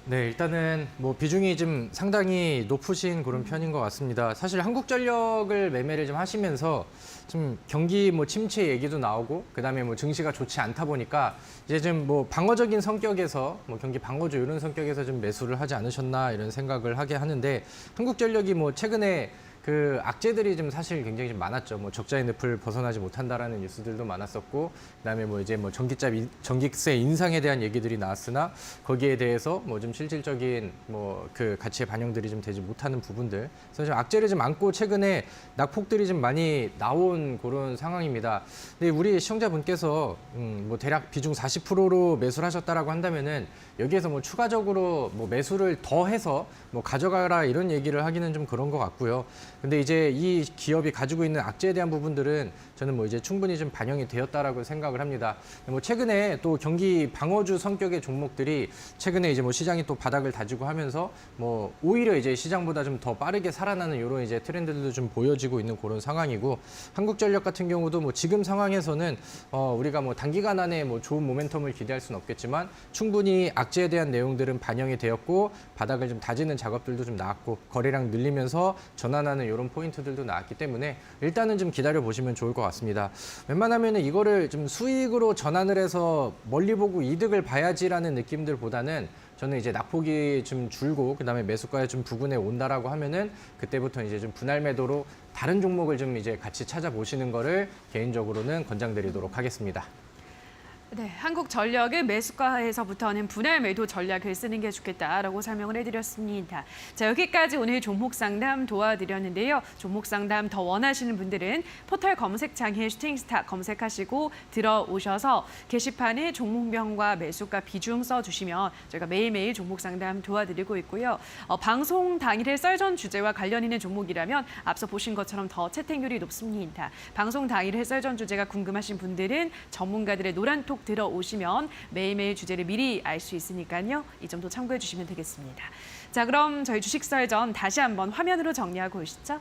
네, 일단은 뭐 비중이 좀 상당히 높으신 그런 편인 것 같습니다. 사실 한국전력을 매매를 좀 하시면서 좀 경기 뭐 침체 얘기도 나오고 그다음에 뭐 증시가 좋지 않다 보니까 이제 좀 뭐 방어적인 성격에서 뭐 경기 방어주 이런 성격에서 좀 매수를 하지 않으셨나 이런 생각을 하게 하는데 한국전력이 뭐 최근에 그 악재들이 좀 사실 굉장히 좀 많았죠. 뭐 적자의 늪을 벗어나지 못한다라는 뉴스들도 많았었고, 그다음에 뭐 이제 뭐 전기세 인상에 대한 얘기들이 나왔으나 거기에 대해서 뭐 좀 실질적인 뭐 그 가치의 반영들이 좀 되지 못하는 부분들, 그래서 좀 악재를 좀 안고 최근에 낙폭들이 좀 많이 나온 그런 상황입니다. 근데 우리 시청자분께서 뭐 대략 비중 40%로 매수를 하셨다라고 한다면은 여기에서 뭐 추가적으로 뭐 매수를 더 해서 뭐 가져가라 이런 얘기를 하기는 좀 그런 것 같고요. 근데 이제 이 기업이 가지고 있는 악재에 대한 부분들은 저는 뭐 이제 충분히 좀 반영이 되었다라고 생각을 합니다. 뭐 최근에 또 경기 방어주 성격의 종목들이 최근에 이제 뭐 시장이 또 바닥을 다지고 하면서 뭐 오히려 이제 시장보다 좀 더 빠르게 살아나는 이런 이제 트렌드들도 좀 보여지고 있는 그런 상황이고, 한국전력 같은 경우도 뭐 지금 상황에서는 우리가 뭐 단기간 안에 뭐 좋은 모멘텀을 기대할 수는 없겠지만 충분히 악재에 대한 내용들은 반영이 되었고 바닥을 좀 다지는 작업들도 좀 나왔고 거래량 늘리면서 전환하는 이런 포인트들도 나왔기 때문에 일단은 좀 기다려 보시면 좋을 것 같습니다. 웬만하면은 이거를 좀 수익으로 전환을 해서 멀리 보고 이득을 봐야지라는 느낌들보다는 저는 이제 낙폭이 좀 줄고 그다음에 매수가에 좀 부근에 온다라고 하면은 그때부터 이제 좀 분할 매도로 다른 종목을 좀 이제 같이 찾아보시는 거를 개인적으로는 권장드리도록 하겠습니다. 네, 한국전력은 매수가에서부터는 분할 매도 전략을 쓰는 게 좋겠다라고 설명을 해드렸습니다. 자, 여기까지 오늘 종목 상담 도와드렸는데요. 종목 상담 더 원하시는 분들은 포털 검색창에 슈팅스타 검색하시고 들어오셔서 게시판에 종목명과 매수가 비중 써주시면 저희가 매일매일 종목 상담 도와드리고 있고요. 방송 당일의 썰전 주제와 관련 있는 종목이라면 앞서 보신 것처럼 더 채택률이 높습니다. 방송 당일의 썰전 주제가 궁금하신 분들은 전문가들의 노란톡 들어오시면 매일매일 주제를 미리 알 수 있으니까요. 이 점도 참고해 주시면 되겠습니다. 자, 그럼 저희 주식 썰전 다시 한번 화면으로 정리하고 오시죠.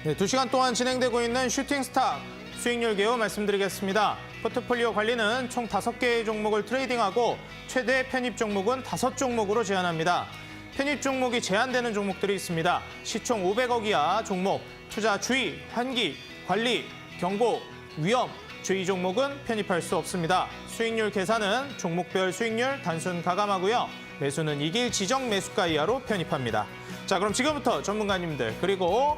네, 2시간 동안 진행되고 있는 슈팅 스탁 수익률 개요 말씀드리겠습니다. 포트폴리오 관리는 총 5개의 종목을 트레이딩하고 최대 편입 종목은 5종목으로 제한합니다. 편입 종목이 제한되는 종목들이 있습니다. 시총 500억 이하 종목, 투자 주의, 환기, 관리, 경고, 위험, 주의 종목은 편입할 수 없습니다. 수익률 계산은 종목별 수익률 단순 가감하고요. 매수는 이길 지정 매수가 이하로 편입합니다. 자, 그럼 지금부터 전문가님들 그리고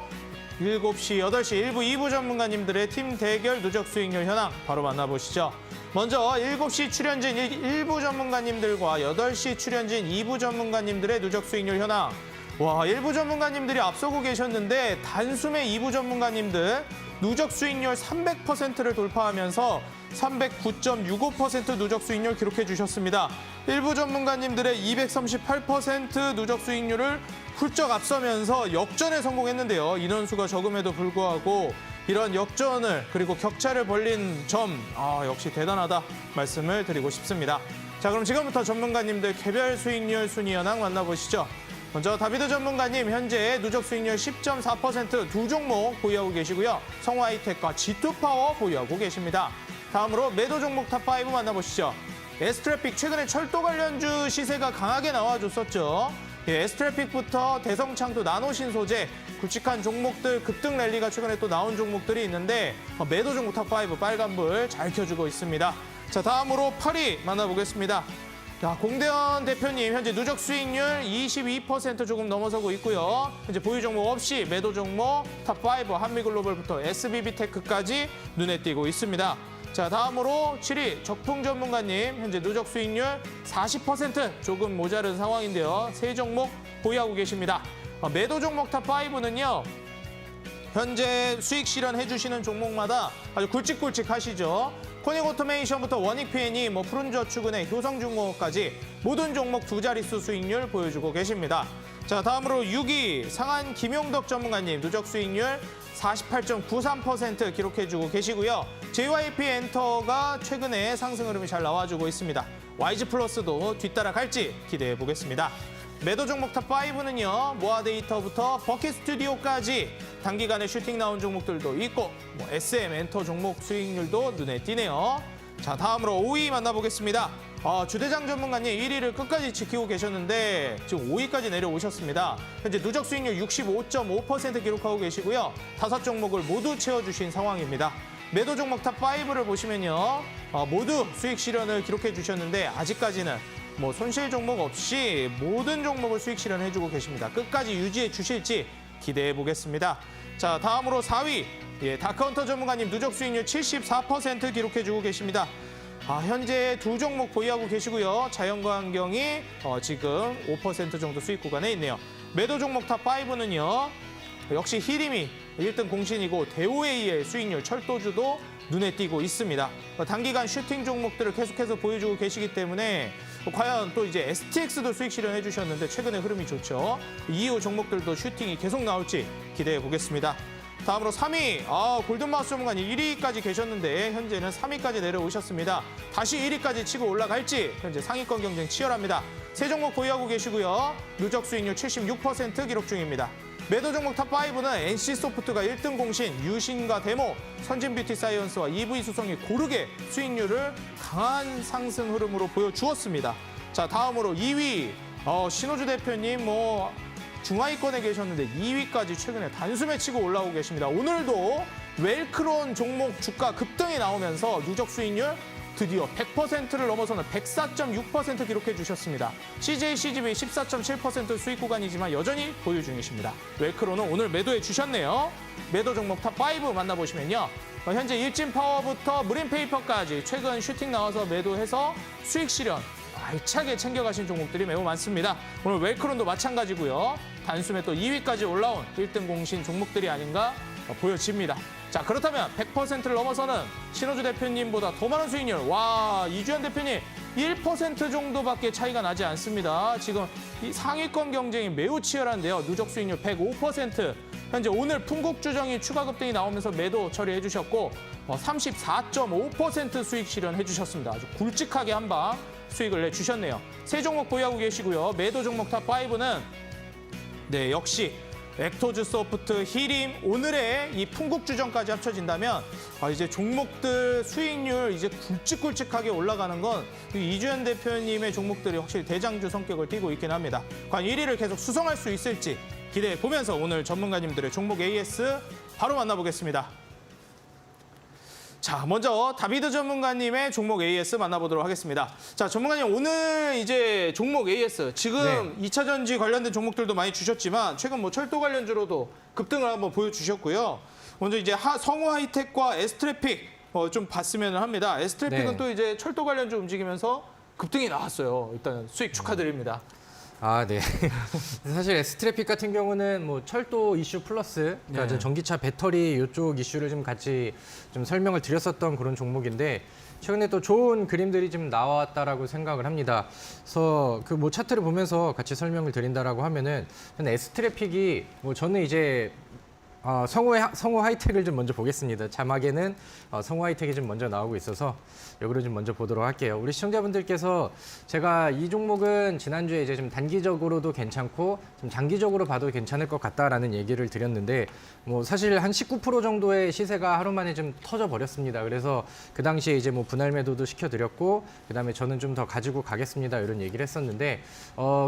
7시, 8시 1부, 2부 전문가님들의 팀 대결 누적 수익률 현황 바로 만나보시죠. 먼저 7시 출연진 1부 전문가님들과 8시 출연진 2부 전문가님들의 누적 수익률 현황. 와, 1부 전문가님들이 앞서고 계셨는데 단숨에 2부 전문가님들 누적 수익률 300%를 돌파하면서 309.65% 누적 수익률 기록해 주셨습니다. 1부 전문가님들의 238% 누적 수익률을 훌쩍 앞서면서 역전에 성공했는데요. 인원수가 적음에도 불구하고 이런 역전을 그리고 격차를 벌린 점 역시 대단하다 말씀을 드리고 싶습니다. 자, 그럼 지금부터 전문가님들 개별 수익률 순위 현황 만나보시죠. 먼저 다비드 전문가님 현재 누적 수익률 10.4% 두 종목 보유하고 계시고요. 성화이텍과 G2파워 보유하고 계십니다. 다음으로 매도 종목 탑5 만나보시죠. S트래픽 최근에 철도 관련주 시세가 강하게 나와줬었죠. S트래픽부터 대성창도 나노신소재 굵직한 종목들 급등 랠리가 최근에 또 나온 종목들이 있는데 매도 종목 탑5 빨간불 잘 켜주고 있습니다. 자, 다음으로 8위 만나보겠습니다. 자, 공대현 대표님 현재 누적 수익률 22% 조금 넘어서고 있고요. 현재 보유 종목 없이 매도 종목 탑5 한미글로벌부터 SBB테크까지 눈에 띄고 있습니다. 자, 다음으로 7위 적풍 전문가님 현재 누적 수익률 40% 조금 모자른 상황인데요. 세 종목 보유하고 계십니다. 매도 종목 탑5는요. 현재 수익 실현해 주시는 종목마다 아주 굵직굵직 하시죠. 코닉 오토메이션부터 원익 P&E, 푸른저축은행, 효성중공업까지 모든 종목 두 자릿수 수익률 보여주고 계십니다. 자, 다음으로 6위 상한 김용덕 전문가님 누적 수익률 48.93% 기록해주고 계시고요. JYP 엔터가 최근에 상승 흐름이 잘 나와주고 있습니다. YG 플러스도 뒤따라 갈지 기대해 보겠습니다. 매도 종목 탑5는요. 모아데이터부터 버킷 스튜디오까지 단기간에 슈팅 나온 종목들도 있고 SM 엔터 종목 수익률도 눈에 띄네요. 자, 다음으로 5위 만나보겠습니다. 주대장 전문가님 1위를 끝까지 지키고 계셨는데 지금 5위까지 내려오셨습니다. 현재 누적 수익률 65.5% 기록하고 계시고요. 5종목을 모두 채워주신 상황입니다. 매도 종목 탑5를 보시면요. 모두 수익 실현을 기록해 주셨는데 아직까지는 손실 종목 없이 모든 종목을 수익 실현해주고 계십니다. 끝까지 유지해 주실지 기대해 보겠습니다. 자, 다음으로 4위 다크헌터 전문가님 누적 수익률 74% 기록해주고 계십니다. 현재 두 종목 보유하고 계시고요. 자연과 환경이 지금 5% 정도 수익 구간에 있네요. 매도 종목 탑5는요. 역시 히림이 1등 공신이고 대우에이의 수익률 철도주도 눈에 띄고 있습니다. 단기간 슈팅 종목들을 계속해서 보여주고 계시기 때문에 과연 또 이제 STX도 수익 실현해 주셨는데 최근에 흐름이 좋죠. 이후 종목들도 슈팅이 계속 나올지 기대해 보겠습니다. 다음으로 3위, 골든마우스 전문가님 1위까지 계셨는데 현재는 3위까지 내려오셨습니다. 다시 1위까지 치고 올라갈지 현재 상위권 경쟁 치열합니다. 세 종목 보유하고 계시고요. 누적 수익률 76% 기록 중입니다. 매도 종목 탑5는 NC소프트가 1등 공신, 유신과 데모, 선진뷰티사이언스와 EV수성이 고르게 수익률을 강한 상승 흐름으로 보여주었습니다. 자, 다음으로 2위, 신호주 대표님 중하위권에 계셨는데 2위까지 최근에 단숨에 치고 올라오고 계십니다. 오늘도 웰크론 종목 주가 급등이 나오면서 누적 수익률 드디어 100%를 넘어서는 104.6% 기록해 주셨습니다. CJ, CGV 14.7% 수익 구간이지만 여전히 보유 중이십니다. 웰크로는 오늘 매도해 주셨네요. 매도 종목 탑5 만나보시면요. 현재 일진파워부터 무림페이퍼까지 최근 슈팅 나와서 매도해서 수익 실현 알차게 챙겨가신 종목들이 매우 많습니다. 오늘 웰크론도 마찬가지고요. 단숨에 또 2위까지 올라온 1등 공신 종목들이 아닌가 보여집니다. 자, 그렇다면 100%를 넘어서는 신호주 대표님보다 더 많은 수익률. 와, 이주연 대표님 1% 정도밖에 차이가 나지 않습니다. 지금 이 상위권 경쟁이 매우 치열한데요. 누적 수익률 105%. 현재 오늘 풍국주정이 추가 급등이 나오면서 매도 처리해 주셨고 34.5% 수익 실현해 주셨습니다. 아주 굵직하게 한 방 수익을 내주셨네요. 세 종목 보유하고 계시고요. 매도 종목 탑5는 역시 엑토즈 소프트, 히림, 오늘의 이 풍국주정까지 합쳐진다면 이제 종목들 수익률 이제 굵직굵직하게 올라가는 건 이주연 대표님의 종목들이 확실히 대장주 성격을 띠고 있긴 합니다. 과연 1위를 계속 수성할 수 있을지 기대해 보면서 오늘 전문가님들의 종목 AS 바로 만나보겠습니다. 자, 먼저 다비드 전문가님의 종목 AS 만나보도록 하겠습니다. 자, 전문가님 오늘 이제 종목 AS 지금 2차 전지 관련된 종목들도 많이 주셨지만 최근 뭐 철도 관련주로도 급등을 한번 보여주셨고요. 먼저 이제 성우 하이텍과 에스트래픽 좀 봤으면 합니다. 에스트래픽은 네. 또 이제 철도 관련주 움직이면서 급등이 나왔어요. 일단 수익 축하드립니다. 아, 네. 사실 S트래픽 같은 경우는 뭐 철도 이슈 플러스 그러니까 네. 전기차 배터리 이쪽 이슈를 좀 같이 좀 설명을 드렸었던 그런 종목인데 최근에 또 좋은 그림들이 좀 나왔다라고 생각을 합니다. 그래서 그 뭐 차트를 보면서 같이 설명을 드린다라고 하면은 S트래픽이 뭐 저는 이제 성우 하이텍을 좀 먼저 보겠습니다. 자막에는 성우 하이텍이 좀 먼저 나오고 있어서 여기로 좀 먼저 보도록 할게요. 우리 시청자분들께서 제가 이 종목은 지난주에 이제 좀 단기적으로도 괜찮고 좀 장기적으로 봐도 괜찮을 것 같다라는 얘기를 드렸는데 뭐 사실 한 19% 정도의 시세가 하루 만에 좀 터져 버렸습니다. 그래서 그 당시에 이제 뭐 분할 매도도 시켜드렸고 그다음에 저는 좀 더 가지고 가겠습니다 이런 얘기를 했었는데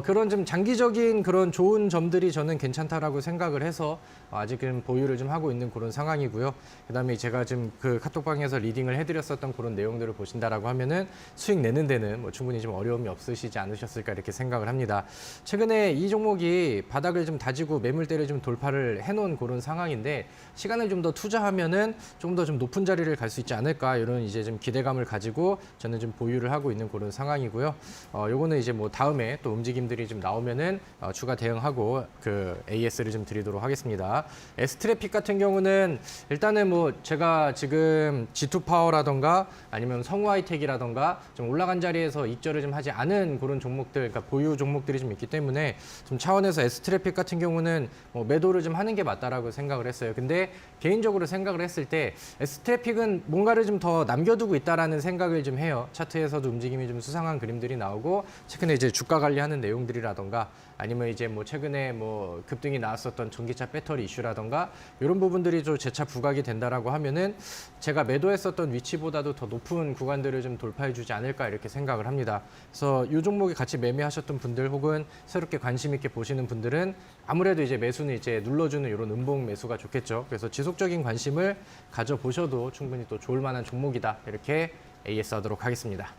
그런 좀 장기적인 그런 좋은 점들이 저는 괜찮다라고 생각을 해서 아직은 보유를 좀 하고 있는 그런 상황이고요. 그다음에 제가 지금 그 카톡방에서 리딩을 해드렸었던 그런 내용들을 보신다라고 하면은 수익 내는 데는 뭐 충분히 좀 어려움이 없으시지 않으셨을까 이렇게 생각을 합니다. 최근에 이 종목이 바닥을 좀 다지고 매물대를 좀 돌파를 해놓은 그런 상황인데 시간을 좀 더 투자하면은 좀 더 좀 높은 자리를 갈 수 있지 않을까 이런 이제 좀 기대감을 가지고 저는 좀 보유를 하고 있는 그런 상황이고요. 요거는 이제 뭐 다음에 또 움직임들이 좀 나오면은 추가 대응하고 그 AS를 좀 드리도록 하겠습니다. S트래픽 같은 경우는 일단은 뭐 제가 지금 G2 파워라던가 아니면 성우 하이텍이라던가 좀 올라간 자리에서 익절을 좀 하지 않은 그런 종목들, 그러니까 보유 종목들이 좀 있기 때문에 좀 차원에서 S트래픽 같은 경우는 뭐 매도를 좀 하는 게 맞다라고 생각을 했어요. 근데 개인적으로 생각을 했을 때 S트래픽은 뭔가를 좀 더 남겨두고 있다라는 생각을 좀 해요. 차트에서도 움직임이 좀 수상한 그림들이 나오고 최근에 이제 주가 관리하는 내용들이라던가 아니면 이제 뭐 최근에 뭐 급등이 나왔었던 전기차 배터리 이슈라던가 이런 부분들이 좀 재차 부각이 된다라고 하면은 제가 매도했었던 위치보다도 더 높은 구간들을 좀 돌파해주지 않을까 이렇게 생각을 합니다. 그래서 이 종목에 같이 매매하셨던 분들 혹은 새롭게 관심 있게 보시는 분들은 아무래도 이제 매수는 이제 눌러주는 이런 음봉 매수가 좋겠죠. 그래서 지속적인 관심을 가져보셔도 충분히 또 좋을 만한 종목이다 이렇게 AS 하도록 하겠습니다.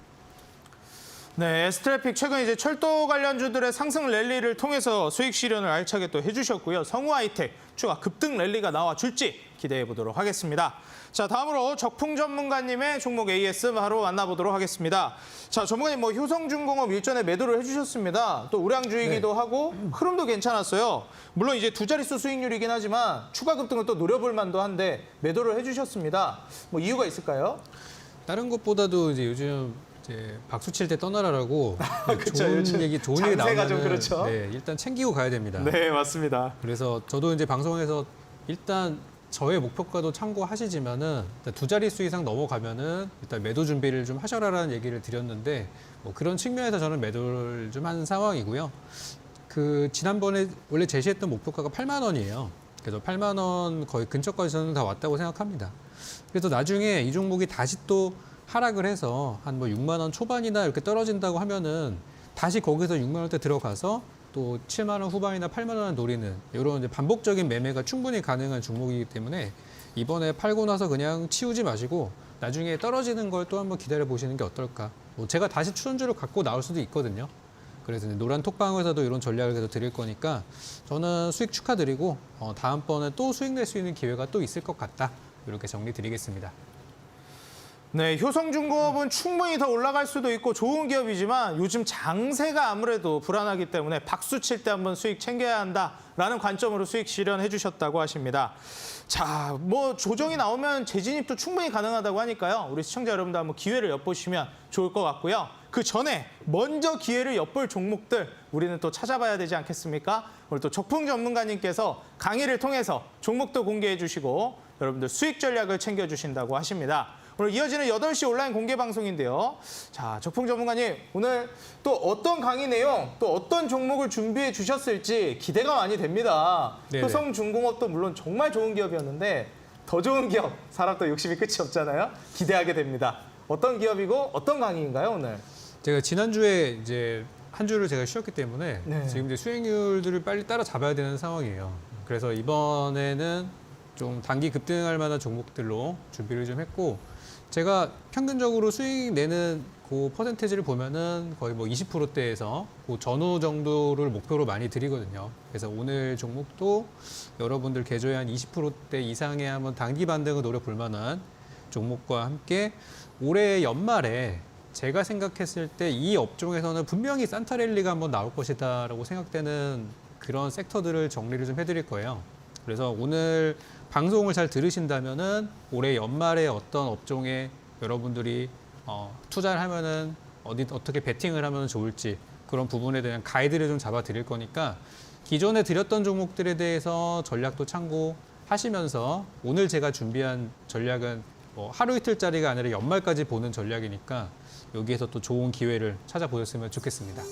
네, S트래픽 최근 이제 철도 관련주들의 상승 랠리를 통해서 수익 실현을 알차게 또 해주셨고요. 성우 하이텍 추가 급등 랠리가 나와줄지 기대해 보도록 하겠습니다. 자, 다음으로 적풍 전문가님의 종목 AS 바로 만나보도록 하겠습니다. 자, 전문가님 뭐 효성중공업 일전에 매도를 해주셨습니다. 또 우량주이기도 하고 흐름도 괜찮았어요. 물론 이제 두 자릿수 수익률이긴 하지만 추가 급등을 또 노려볼 만도 한데 매도를 해주셨습니다. 뭐 이유가 있을까요? 다른 것보다도 이제 요즘 이제 박수 칠 때 떠나라라고 그쵸, 좋은 요즘 얘기 장세가 나오면 좀 그렇죠. 네, 일단 챙기고 가야 됩니다. 네, 맞습니다. 그래서 저도 이제 방송에서 일단 저의 목표가도 참고하시지만은 일단 두 자릿수 이상 넘어가면은 일단 매도 준비를 좀 하셔라라는 얘기를 드렸는데 뭐 그런 측면에서 저는 매도를 좀 하는 상황이고요. 그 지난번에 원래 제시했던 목표가가 8만 원이에요. 그래서 8만 원 거의 근처까지 저는 다 왔다고 생각합니다. 그래서 나중에 이 종목이 다시 또 하락을 해서 한 뭐 6만 원 초반이나 이렇게 떨어진다고 하면은 다시 거기서 6만 원대 들어가서 또 7만 원 후반이나 8만 원을 노리는 이런 이제 반복적인 매매가 충분히 가능한 종목이기 때문에 이번에 팔고 나서 그냥 치우지 마시고 나중에 떨어지는 걸 또 한번 기다려 보시는 게 어떨까. 뭐 제가 다시 추천주를 갖고 나올 수도 있거든요. 그래서 이제 노란 톡방에서도 이런 전략을 계속 드릴 거니까 저는 수익 축하드리고 다음번에 또 수익 낼 수 있는 기회가 또 있을 것 같다. 이렇게 정리 드리겠습니다. 네, 효성중공업은 충분히 더 올라갈 수도 있고 좋은 기업이지만 요즘 장세가 아무래도 불안하기 때문에 박수 칠 때 한번 수익 챙겨야 한다라는 관점으로 수익 실현해 주셨다고 하십니다. 자, 뭐 조정이 나오면 재진입도 충분히 가능하다고 하니까요. 우리 시청자 여러분들 한번 기회를 엿보시면 좋을 것 같고요. 그 전에 먼저 기회를 엿볼 종목들 우리는 또 찾아봐야 되지 않겠습니까? 오늘 또 적풍 전문가님께서 강의를 통해서 종목도 공개해 주시고 여러분들 수익 전략을 챙겨주신다고 하십니다. 오늘 이어지는 8시 온라인 공개 방송인데요. 자, 적풍 전문가님, 오늘 또 어떤 강의 내용, 또 어떤 종목을 준비해 주셨을지 기대가 많이 됩니다. 네네. 효성중공업도 물론 정말 좋은 기업이었는데 더 좋은 기업, 사람 또 욕심이 끝이 없잖아요. 기대하게 됩니다. 어떤 기업이고 어떤 강의인가요, 오늘? 제가 지난주에 이제 한 주를 제가 쉬었기 때문에 네. 지금 이제 수익률들을 빨리 따라잡아야 되는 상황이에요. 그래서 이번에는 좀 단기 급등할 만한 종목들로 준비를 좀 했고, 제가 평균적으로 수익 내는 그 퍼센테이지를 보면은 거의 뭐 20%대에서 그 전후 정도를 목표로 많이 드리거든요. 그래서 오늘 종목도 여러분들 계좌에 한 20%대 이상의 한번 단기 반등을 노려볼 만한 종목과 함께 올해 연말에 제가 생각했을 때 이 업종에서는 분명히 산타랠리가 한번 나올 것이다라고 생각되는 그런 섹터들을 정리를 좀 해드릴 거예요. 그래서 오늘 방송을 잘 들으신다면은 올해 연말에 어떤 업종에 여러분들이 투자를 하면은 어떻게 베팅을 하면 좋을지 그런 부분에 대한 가이드를 좀 잡아 드릴 거니까 기존에 드렸던 종목들에 대해서 전략도 참고하시면서 오늘 제가 준비한 전략은 뭐 하루 이틀짜리가 아니라 연말까지 보는 전략이니까 여기에서 또 좋은 기회를 찾아보셨으면 좋겠습니다.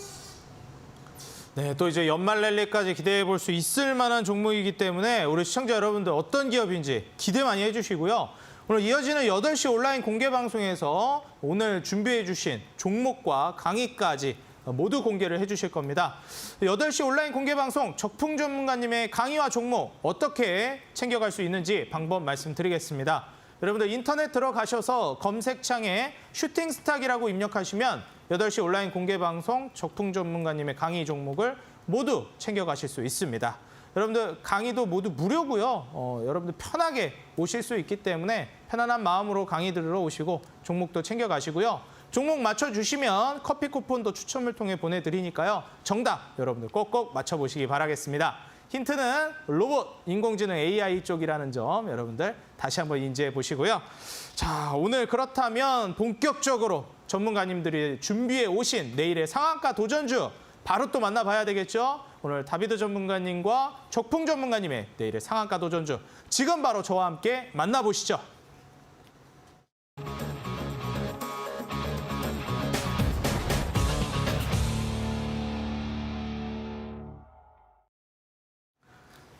네, 또 이제 연말 랠리까지 기대해 볼 수 있을 만한 종목이기 때문에 우리 시청자 여러분들 어떤 기업인지 기대 많이 해주시고요. 오늘 이어지는 8시 온라인 공개 방송에서 오늘 준비해 주신 종목과 강의까지 모두 공개를 해주실 겁니다. 8시 온라인 공개 방송 적풍 전문가님의 강의와 종목 어떻게 챙겨갈 수 있는지 방법 말씀드리겠습니다. 여러분들 인터넷 들어가셔서 검색창에 슈팅스탁이라고 입력하시면 8시 온라인 공개 방송 적풍 전문가님의 강의 종목을 모두 챙겨가실 수 있습니다. 여러분들 강의도 모두 무료고요. 여러분들 편하게 오실 수 있기 때문에 편안한 마음으로 강의 들으러 오시고 종목도 챙겨가시고요. 종목 맞춰주시면 커피 쿠폰도 추첨을 통해 보내드리니까요. 정답 여러분들 꼭꼭 맞춰보시기 바라겠습니다. 힌트는 로봇, 인공지능 AI 쪽이라는 점 여러분들 다시 한번 인지해 보시고요. 자, 오늘 그렇다면 본격적으로 전문가님들이 준비해 오신 내일의 상한가 도전주 바로 또 만나봐야 되겠죠? 오늘 다비드 전문가님과 적풍 전문가님의 내일의 상한가 도전주 지금 바로 저와 함께 만나보시죠.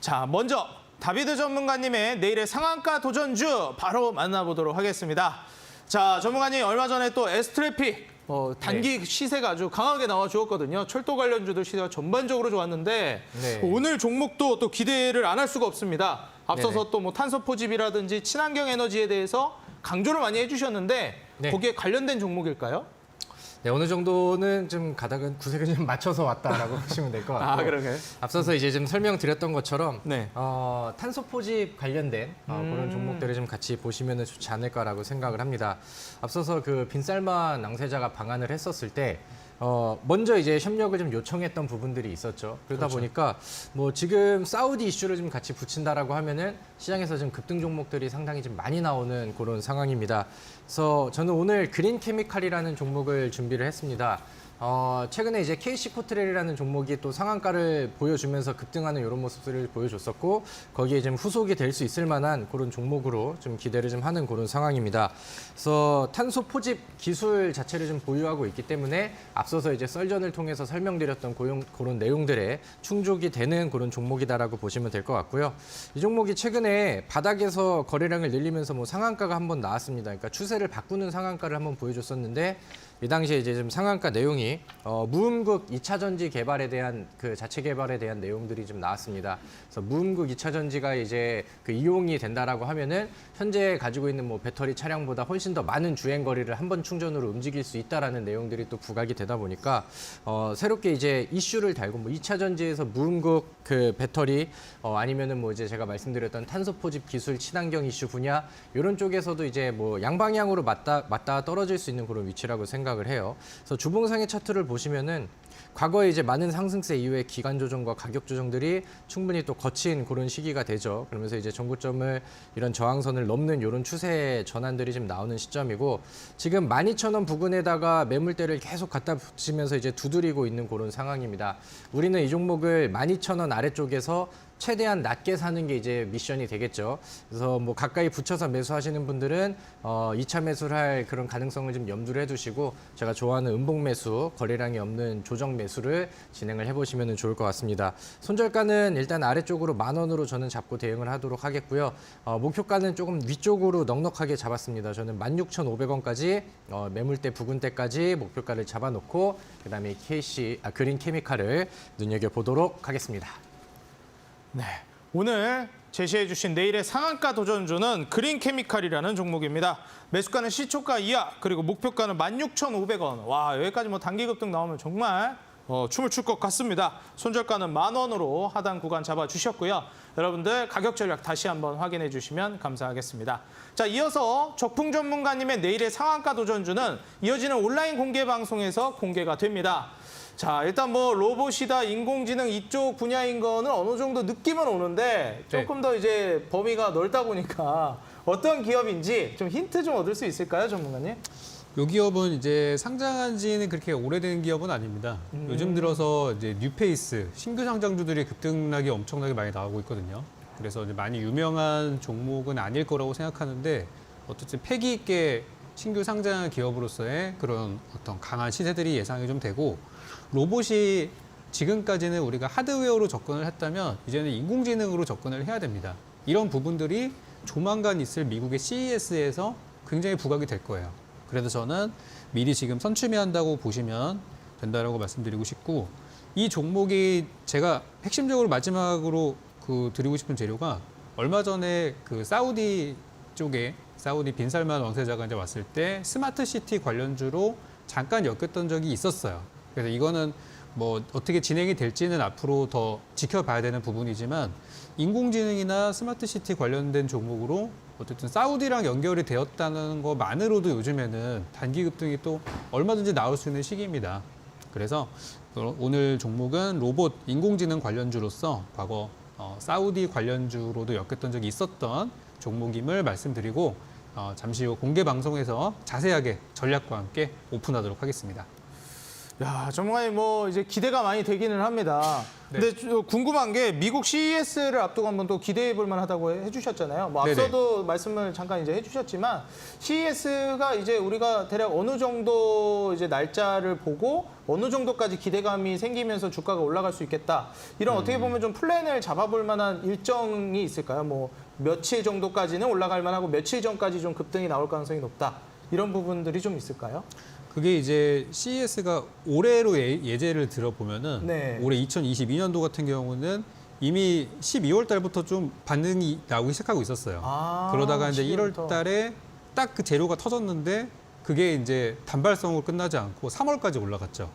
자, 먼저 다비드 전문가님의 내일의 상한가 도전주 바로 만나보도록 하겠습니다. 자, 전문가님 얼마 전에 또 S트래픽 단기 시세가 아주 강하게 나와 주었거든요. 철도 관련주들 시세가 전반적으로 좋았는데 네. 오늘 종목도 또 기대를 안 할 수가 없습니다. 앞서서 네네. 또 뭐 탄소 포집이라든지 친환경 에너지에 대해서 강조를 많이 해주셨는데 네. 거기에 관련된 종목일까요? 네, 어느 정도는 좀 가닥은 구색을 좀 맞춰서 왔다라고 보시면 될 것 같고. 그러게요. 앞서서 이제 좀 설명드렸던 것처럼 네. 탄소 포집 관련된 그런 종목들을 좀 같이 보시면 좋지 않을까라고 생각을 합니다. 앞서서 그 빈쌀만 낭세자가 방한을 했었을 때 먼저 이제 협력을 좀 요청했던 부분들이 있었죠. 그러다 그렇죠. 보니까 뭐 지금 사우디 이슈를 좀 같이 붙인다라고 하면은 시장에서 좀 급등 종목들이 상당히 좀 많이 나오는 그런 상황입니다. 그래서 저는 오늘 그린 케미칼이라는 종목을 준비를 했습니다. 최근에 이제 KC 코트렐이라는 종목이 또 상한가를 보여주면서 급등하는 이런 모습들을 보여줬었고 거기에 좀 후속이 될 수 있을 만한 그런 종목으로 좀 기대를 좀 하는 그런 상황입니다. 그래서 탄소 포집 기술 자체를 좀 보유하고 있기 때문에 앞서서 이제 썰전을 통해서 설명드렸던 그런 내용들에 충족이 되는 그런 종목이다라고 보시면 될 것 같고요. 이 종목이 최근에 바닥에서 거래량을 늘리면서 뭐 상한가가 한번 나왔습니다. 그러니까 추세를 바꾸는 상한가를 한번 보여줬었는데 이 당시에 이제 좀 상한가 내용이 무음극 2차 전지 개발에 대한 그 자체 개발에 대한 내용들이 좀 나왔습니다. 그래서 무음극 2차 전지가 이제 그 이용이 된다라고 하면은 현재 가지고 있는 뭐 배터리 차량보다 훨씬 더 많은 주행 거리를 한 번 충전으로 움직일 수 있다라는 내용들이 또 부각이 되다 보니까 새롭게 이제 이슈를 달고 뭐 2차 전지에서 무음극 그 배터리 아니면은 뭐 이제 제가 말씀드렸던 탄소 포집 기술 친환경 이슈 분야 이런 쪽에서도 이제 뭐 양방향으로 맞닿아 떨어질 수 있는 그런 위치라고 생각을 해요. 그래서 주봉상의 차트를 보시면은 과거에 이제 많은 상승세 이후에 기간 조정과 가격 조정들이 충분히 또 거친 그런 시기가 되죠. 그러면서 이제 정고점을 이런 저항선을 넘는 이런 추세 전환들이 지금 나오는 시점이고 지금 12,000원 부근에다가 매물대를 계속 갖다 붙이면서 이제 두드리고 있는 그런 상황입니다. 우리는 이 종목을 12,000원 아래쪽에서 최대한 낮게 사는 게 이제 미션이 되겠죠. 그래서 뭐 가까이 붙여서 매수하시는 분들은 2차 매수를 할 그런 가능성을 좀 염두를 해두시고 제가 좋아하는 음봉 매수, 거래량이 없는 조정 매수를 진행을 해보시면 좋을 것 같습니다. 손절가는 일단 아래쪽으로 10,000원으로 저는 잡고 대응을 하도록 하겠고요. 목표가는 조금 위쪽으로 넉넉하게 잡았습니다. 저는 16,500원까지 매물대 부근대까지 목표가를 잡아놓고 그다음에 그린 케미칼을 눈여겨보도록 하겠습니다. 네, 오늘 제시해 주신 내일의 상한가 도전주는 그린 케미칼이라는 종목입니다. 매수가는 시초가 이하, 그리고 목표가는 16,500원. 와, 여기까지 뭐 단기 급등 나오면 정말 춤을 출 것 같습니다. 손절가는 10,000원으로 하단 구간 잡아주셨고요. 여러분들 가격 전략 다시 한번 확인해 주시면 감사하겠습니다. 자, 이어서 적풍 전문가님의 내일의 상한가 도전주는 이어지는 온라인 공개 방송에서 공개가 됩니다. 자, 일단 뭐 로봇이다, 인공지능 이쪽 분야인 거는 어느 정도 느낌은 오는데 조금 더 이제 범위가 넓다 보니까 어떤 기업인지 좀 힌트 좀 얻을 수 있을까요, 전문가님? 이 기업은 이제 상장한 지는 그렇게 오래된 기업은 아닙니다. 요즘 들어서 이제 뉴페이스, 신규 상장주들이 급등락이 엄청나게 많이 나오고 있거든요. 그래서 이제 많이 유명한 종목은 아닐 거라고 생각하는데 어쨌든 패기 있게 신규 상장 기업으로서의 그런 어떤 강한 시세들이 예상이 좀 되고 로봇이 지금까지는 우리가 하드웨어로 접근을 했다면 이제는 인공지능으로 접근을 해야 됩니다. 이런 부분들이 조만간 있을 미국의 CES에서 굉장히 부각이 될 거예요. 그래서 저는 미리 지금 선취매한다고 보시면 된다라고 말씀드리고 싶고 이 종목이 제가 핵심적으로 마지막으로 드리고 싶은 재료가 얼마 전에 그 사우디 쪽에 사우디 빈살만 왕세자가 이제 왔을 때 스마트 시티 관련주로 잠깐 엮였던 적이 있었어요. 그래서 이거는 뭐 어떻게 진행이 될지는 앞으로 더 지켜봐야 되는 부분이지만 인공지능이나 스마트 시티 관련된 종목으로 어쨌든 사우디랑 연결이 되었다는 것만으로도 요즘에는 단기 급등이 또 얼마든지 나올 수 있는 시기입니다. 그래서 오늘 종목은 로봇 인공지능 관련주로서 과거 사우디 관련주로도 엮였던 적이 있었던 종목임을 말씀드리고 잠시 후 공개 방송에서 자세하게 전략과 함께 오픈하도록 하겠습니다. 야, 전문가님 뭐 이제 기대가 많이 되기는 합니다. 근데 궁금한 게 미국 CES를 앞두고 한번 또 기대해 볼 만하다고 해주셨잖아요. 뭐 앞서도 말씀을 잠깐 이제 해주셨지만 CES가 이제 우리가 대략 어느 정도 이제 날짜를 보고 어느 정도까지 기대감이 생기면서 주가가 올라갈 수 있겠다. 이런 어떻게 보면 좀 플랜을 잡아볼 만한 일정이 있을까요? 뭐 며칠 정도까지는 올라갈 만하고 며칠 전까지 좀 급등이 나올 가능성이 높다. 이런 부분들이 좀 있을까요? 그게 이제 CES가 올해로 예제를 들어보면은 올해 2022년도 같은 경우는 이미 12월 달부터 좀 반응이 나오기 시작하고 있었어요. 그러다가 이제 1월 달에 딱 그 재료가 터졌는데 그게 이제 단발성으로 끝나지 않고 3월까지 올라갔죠.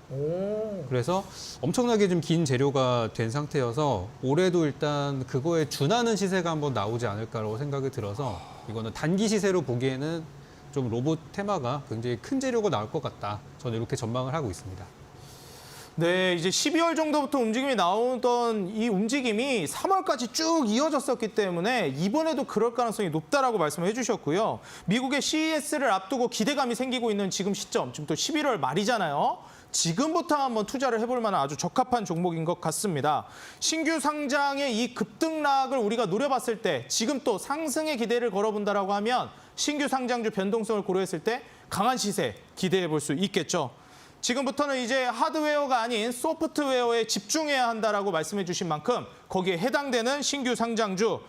그래서 엄청나게 좀 긴 재료가 된 상태여서 올해도 일단 그거에 준하는 시세가 한번 나오지 않을까라고 생각이 들어서 이거는 단기 시세로 보기에는 좀 로봇 테마가 굉장히 큰 재료가 나올 것 같다. 저는 이렇게 전망을 하고 있습니다. 네, 이제 12월 정도부터 움직임이 나오던 이 움직임이 3월까지 쭉 이어졌었기 때문에 이번에도 그럴 가능성이 높다라고 말씀을 해주셨고요. 미국의 CES를 앞두고 기대감이 생기고 있는 지금 시점, 지금 또 11월 말이잖아요. 지금부터 한번 투자를 해볼 만한 아주 적합한 종목인 것 같습니다. 신규 상장의 이 급등락을 우리가 노려봤을 때 지금 또 상승의 기대를 걸어본다라고 하면 신규 상장주 변동성을 고려했을 때 강한 시세 기대해 볼 수 있겠죠. 지금부터는 이제 하드웨어가 아닌 소프트웨어에 집중해야 한다라고 말씀해 주신 만큼 거기에 해당되는 신규 상장주,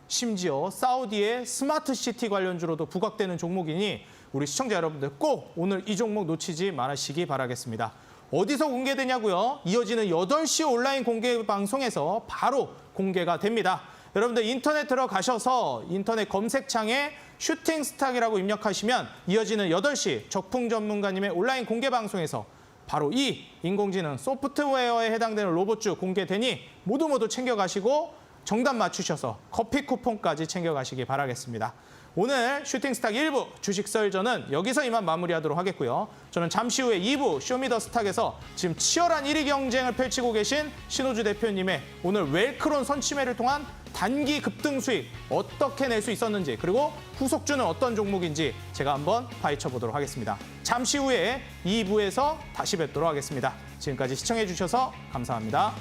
심지어 사우디의 스마트 시티 관련주로도 부각되는 종목이니 우리 시청자 여러분들 꼭 오늘 이 종목 놓치지 말으시기 바라겠습니다. 어디서 공개되냐고요? 이어지는 8시 온라인 공개 방송에서 바로 공개가 됩니다. 여러분들 인터넷 들어가셔서 인터넷 검색창에 슈팅스탁이라고 입력하시면 이어지는 8시 적풍 전문가님의 온라인 공개 방송에서 바로 이 인공지능 소프트웨어에 해당되는 로봇주 공개되니 모두 챙겨가시고 정답 맞추셔서 커피 쿠폰까지 챙겨가시기 바라겠습니다. 오늘 슈팅스탁 1부 주식 설전은 여기서 이만 마무리하도록 하겠고요. 저는 잠시 후에 2부 쇼미더스탁에서 지금 치열한 1위 경쟁을 펼치고 계신 신호주 대표님의 오늘 웰크론 선취매를 통한 단기 급등 수익 어떻게 낼 수 있었는지 그리고 후속주는 어떤 종목인지 제가 한번 파헤쳐 보도록 하겠습니다. 잠시 후에 2부에서 다시 뵙도록 하겠습니다. 지금까지 시청해 주셔서 감사합니다.